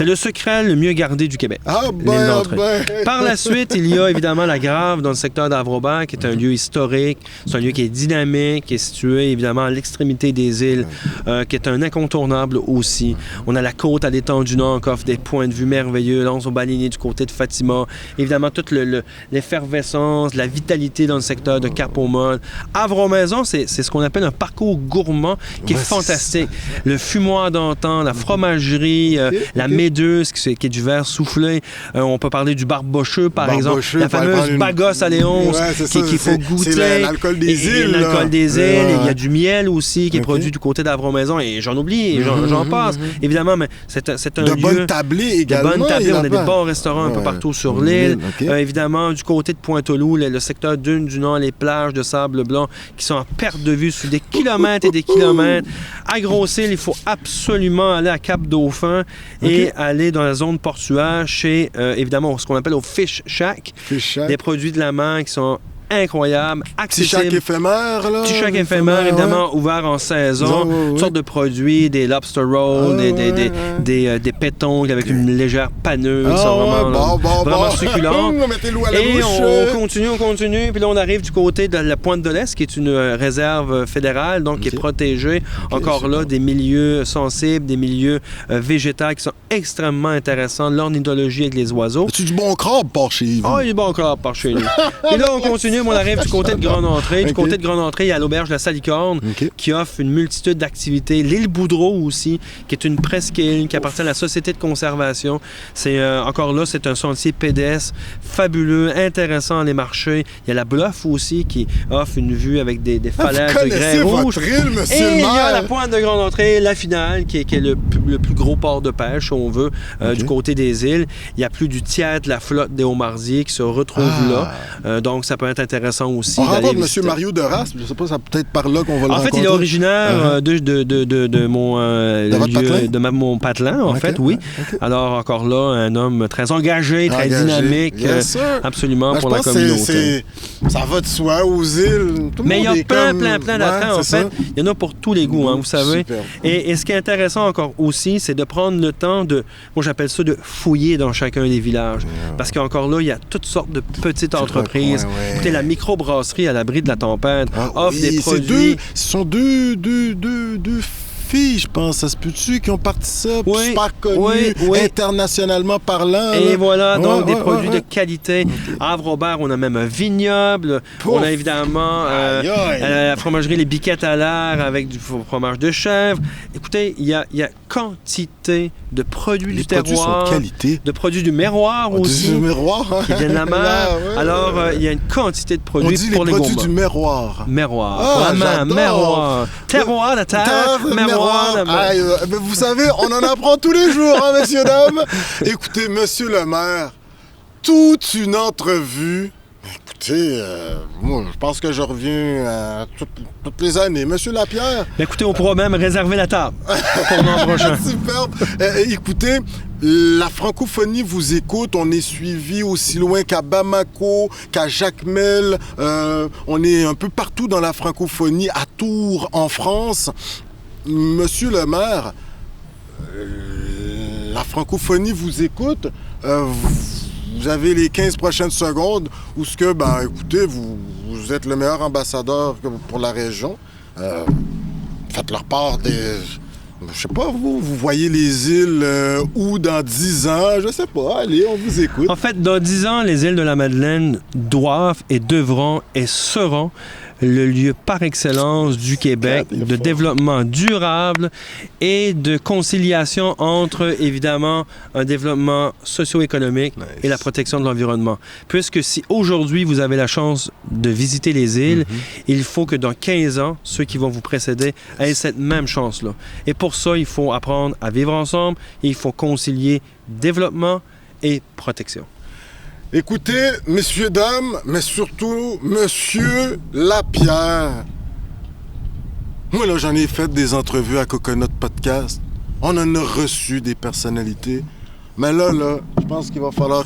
le secret le mieux gardé du Québec, l'île d'entrée. Par la suite, il y a évidemment la Grave dans le secteur d'Avrobac, qui est un lieu historique, c'est un lieu qui est dynamique, qui est situé évidemment à l'extrémité des îles, qui est un incontournable aussi. On a la côte à l'étang du Nord, qui offre des points de vue merveilleux, au Baligny du côté de Fatima. Évidemment, toute l'effervescence, la vitalité dans le secteur de Cap-aux-Molles. Havre-Maison, c'est ce qu'on appelle un parcours gourmand qui est fantastique. Le fumoir d'antan, la fromagerie, la méduse, qui est du verre soufflé. On peut parler du barbocheux, par exemple. La fameuse bagosse à Léonce qu'il faut goûter. C'est l'alcool des îles. L'alcool des îles. Il y a du miel aussi qui est produit du côté d'Havre-Maison. Et j'en oublie, j'en passe. Évidemment, mais c'est un lieu... De bonnes tablées également. De bonnes tablées. On a des bons restaurants un peu partout sur l'île. Évidemment, du côté de Pointe-aux-Loups, le secteur Dunes du Nord, les plages de sable blanc qui sont en perte de vue sur des kilomètres et des kilomètres. À Grosse-Île, il faut absolument aller à Cap-Dauphin et aller dans la zone portuaire chez, évidemment, ce qu'on appelle au Fish Shack. Des produits de la mer qui sont incroyable, accessible. Petit shack éphémère, là. Petit shack éphémère, évidemment, ouvert en saison. Toutes sortes de produits, des lobster rolls, des pétons avec une légère paneuse. Qui sont vraiment succulents. Et on continue. Puis là, on arrive du côté de la Pointe de l'Est, qui est une réserve fédérale, donc qui est protégée. Encore là, des milieux sensibles, des milieux végétaux qui sont extrêmement intéressants. L'ornithologie avec les oiseaux. As-tu du bon crabe par chez vous? Ah, il y a du bon crabe par chez nous. Et là, on continue. On arrive du côté de Grande Entrée. Du côté de Grande Entrée, il y a l'auberge La Salicorne qui offre une multitude d'activités. L'île Boudreau aussi, qui est une presqu'île qui appartient à la Société de conservation. C'est encore là, c'est un sentier pédestre fabuleux, intéressant à les marcher. Il y a la Bluff aussi qui offre une vue avec des falaises de grès rouge. Et il y a la pointe de Grande Entrée, la finale, qui est le plus gros port de pêche, si on veut, du côté des îles. Il y a plus du tiers de la flotte des Homardiers qui se retrouve là. Donc, ça peut être intéressant aussi. On rencontre M. Mario de Raspe. Je ne sais pas, c'est peut-être par là qu'on va le rencontrer. En fait, il est originaire de mon patelin, en fait, oui. Alors, encore là, un homme très engagé, très dynamique, absolument pour la communauté. Ça va de soi aux îles. Mais il y a plein d'attraits, en fait. Il y en a pour tous les goûts, vous savez. Et ce qui est intéressant encore aussi, c'est de prendre le temps de, moi j'appelle ça de fouiller dans chacun des villages. Parce qu'encore là, il y a toutes sortes de petites entreprises. Écoutez, la microbrasserie à l'abri de la tempête offre des produits. Ce sont deux filles, je pense, ça se peut-tu, qui ont parti ça, super connus, internationalement parlant. Et voilà, donc des produits de qualité. À Havre-Aubert, on a même un vignoble. On a évidemment la fromagerie Les Biquettes à l'air avec du fromage de chèvre. Écoutez, il y a quantité de produits du terroir, de produits du miroir aussi, qui viennent de la mer. Alors, il y a une quantité de produits pour les gourmands. On dit les produits du miroir. Miroir. Miroir. Terroir, la terre, miroir. Vous savez, on en apprend tous les jours, messieurs, dames. Écoutez, monsieur le maire, toute une entrevue. Écoutez, moi, je pense que je reviens toutes les années. Monsieur Lapierre. Écoutez, on pourra même réserver la table pour l'an prochain. Superbe. Écoutez, la francophonie vous écoute. On est suivi aussi loin qu'à Bamako, qu'à Jacmel. On est un peu partout dans la francophonie, à Tours, en France. Monsieur le maire, la francophonie vous écoute. Vous avez les 15 prochaines secondes où ce que, écoutez, vous êtes le meilleur ambassadeur pour la région. Faites leur part des... Je sais pas, vous voyez les îles où dans 10 ans? Je sais pas, allez, on vous écoute. En fait, dans 10 ans, les îles de la Madeleine doivent et devront et seront le lieu par excellence du Québec de développement durable et de conciliation entre, évidemment, un développement socio-économique et la protection de l'environnement. Puisque si aujourd'hui, vous avez la chance de visiter les îles, il faut que dans 15 ans, ceux qui vont vous précéder aient cette même chance-là. Et pour ça, il faut apprendre à vivre ensemble et il faut concilier développement et protection. Écoutez, messieurs, dames, mais surtout, monsieur Lapierre. Moi, là, j'en ai fait des entrevues à Coconut Podcast. On en a reçu des personnalités. Mais là, je pense qu'il va falloir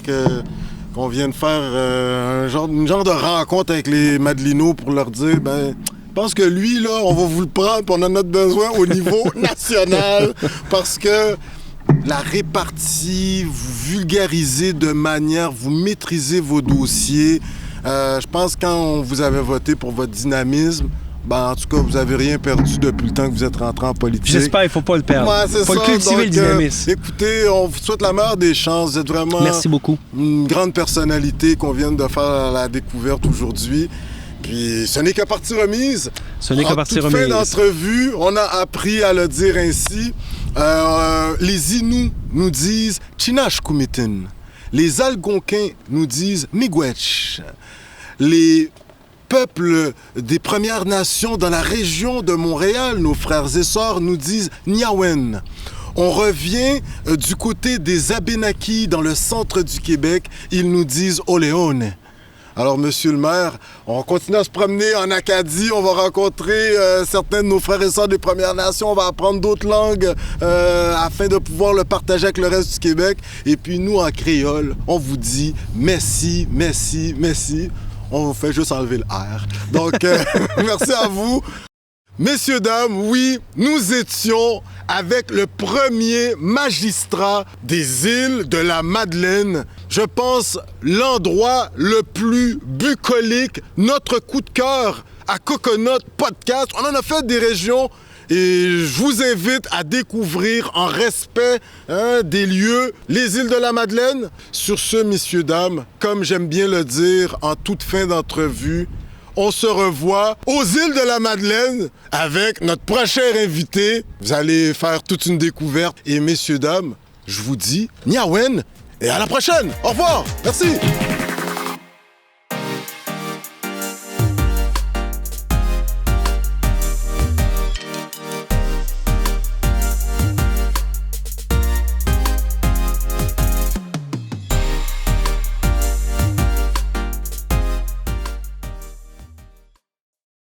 qu'on vienne faire une genre de rencontre avec les Madelinots pour leur dire, je pense que lui, là, on va vous le prendre, puis on en a besoin au niveau national, parce que la répartie, vous vulgarisez de manière, vous maîtrisez vos dossiers. Je pense que quand vous avez voté pour votre dynamisme, en tout cas, vous n'avez rien perdu depuis le temps que vous êtes rentré en politique. J'espère, il ne faut pas le perdre. Il faut cultiver le dynamisme. Écoutez, on vous souhaite la meilleure des chances. Vous êtes vraiment Merci beaucoup. Une grande personnalité qu'on vient de faire la découverte aujourd'hui. Puis ce n'est que partie remise. Ce n'est que partie remise. En toute fin d'entrevue, on a appris à le dire ainsi. Les Inuits nous disent Chinashkumitin. Les Algonquins nous disent Miigwech. Les peuples des Premières Nations dans la région de Montréal, nos frères et sœurs, nous disent Niawen. On revient du côté des Abénaquis, dans le centre du Québec. Ils nous disent « Oléone ». Alors, monsieur le maire, on continue à se promener en Acadie, on va rencontrer certains de nos frères et sœurs des Premières Nations, on va apprendre d'autres langues afin de pouvoir le partager avec le reste du Québec. Et puis nous, en créole, on vous dit merci, merci, merci. On fait juste enlever le R. Donc, merci à vous. Messieurs, dames, oui, nous étions avec le premier magistrat des îles de la Madeleine. Je pense l'endroit le plus bucolique, notre coup de cœur à Coconut Podcast. On en a fait des régions et je vous invite à découvrir en respect des lieux les îles de la Madeleine. Sur ce, messieurs, dames, comme j'aime bien le dire en toute fin d'entrevue, on se revoit aux îles de la Madeleine avec notre prochain invité. Vous allez faire toute une découverte. Et messieurs, dames, je vous dis Niawen et à la prochaine. Au revoir. Merci.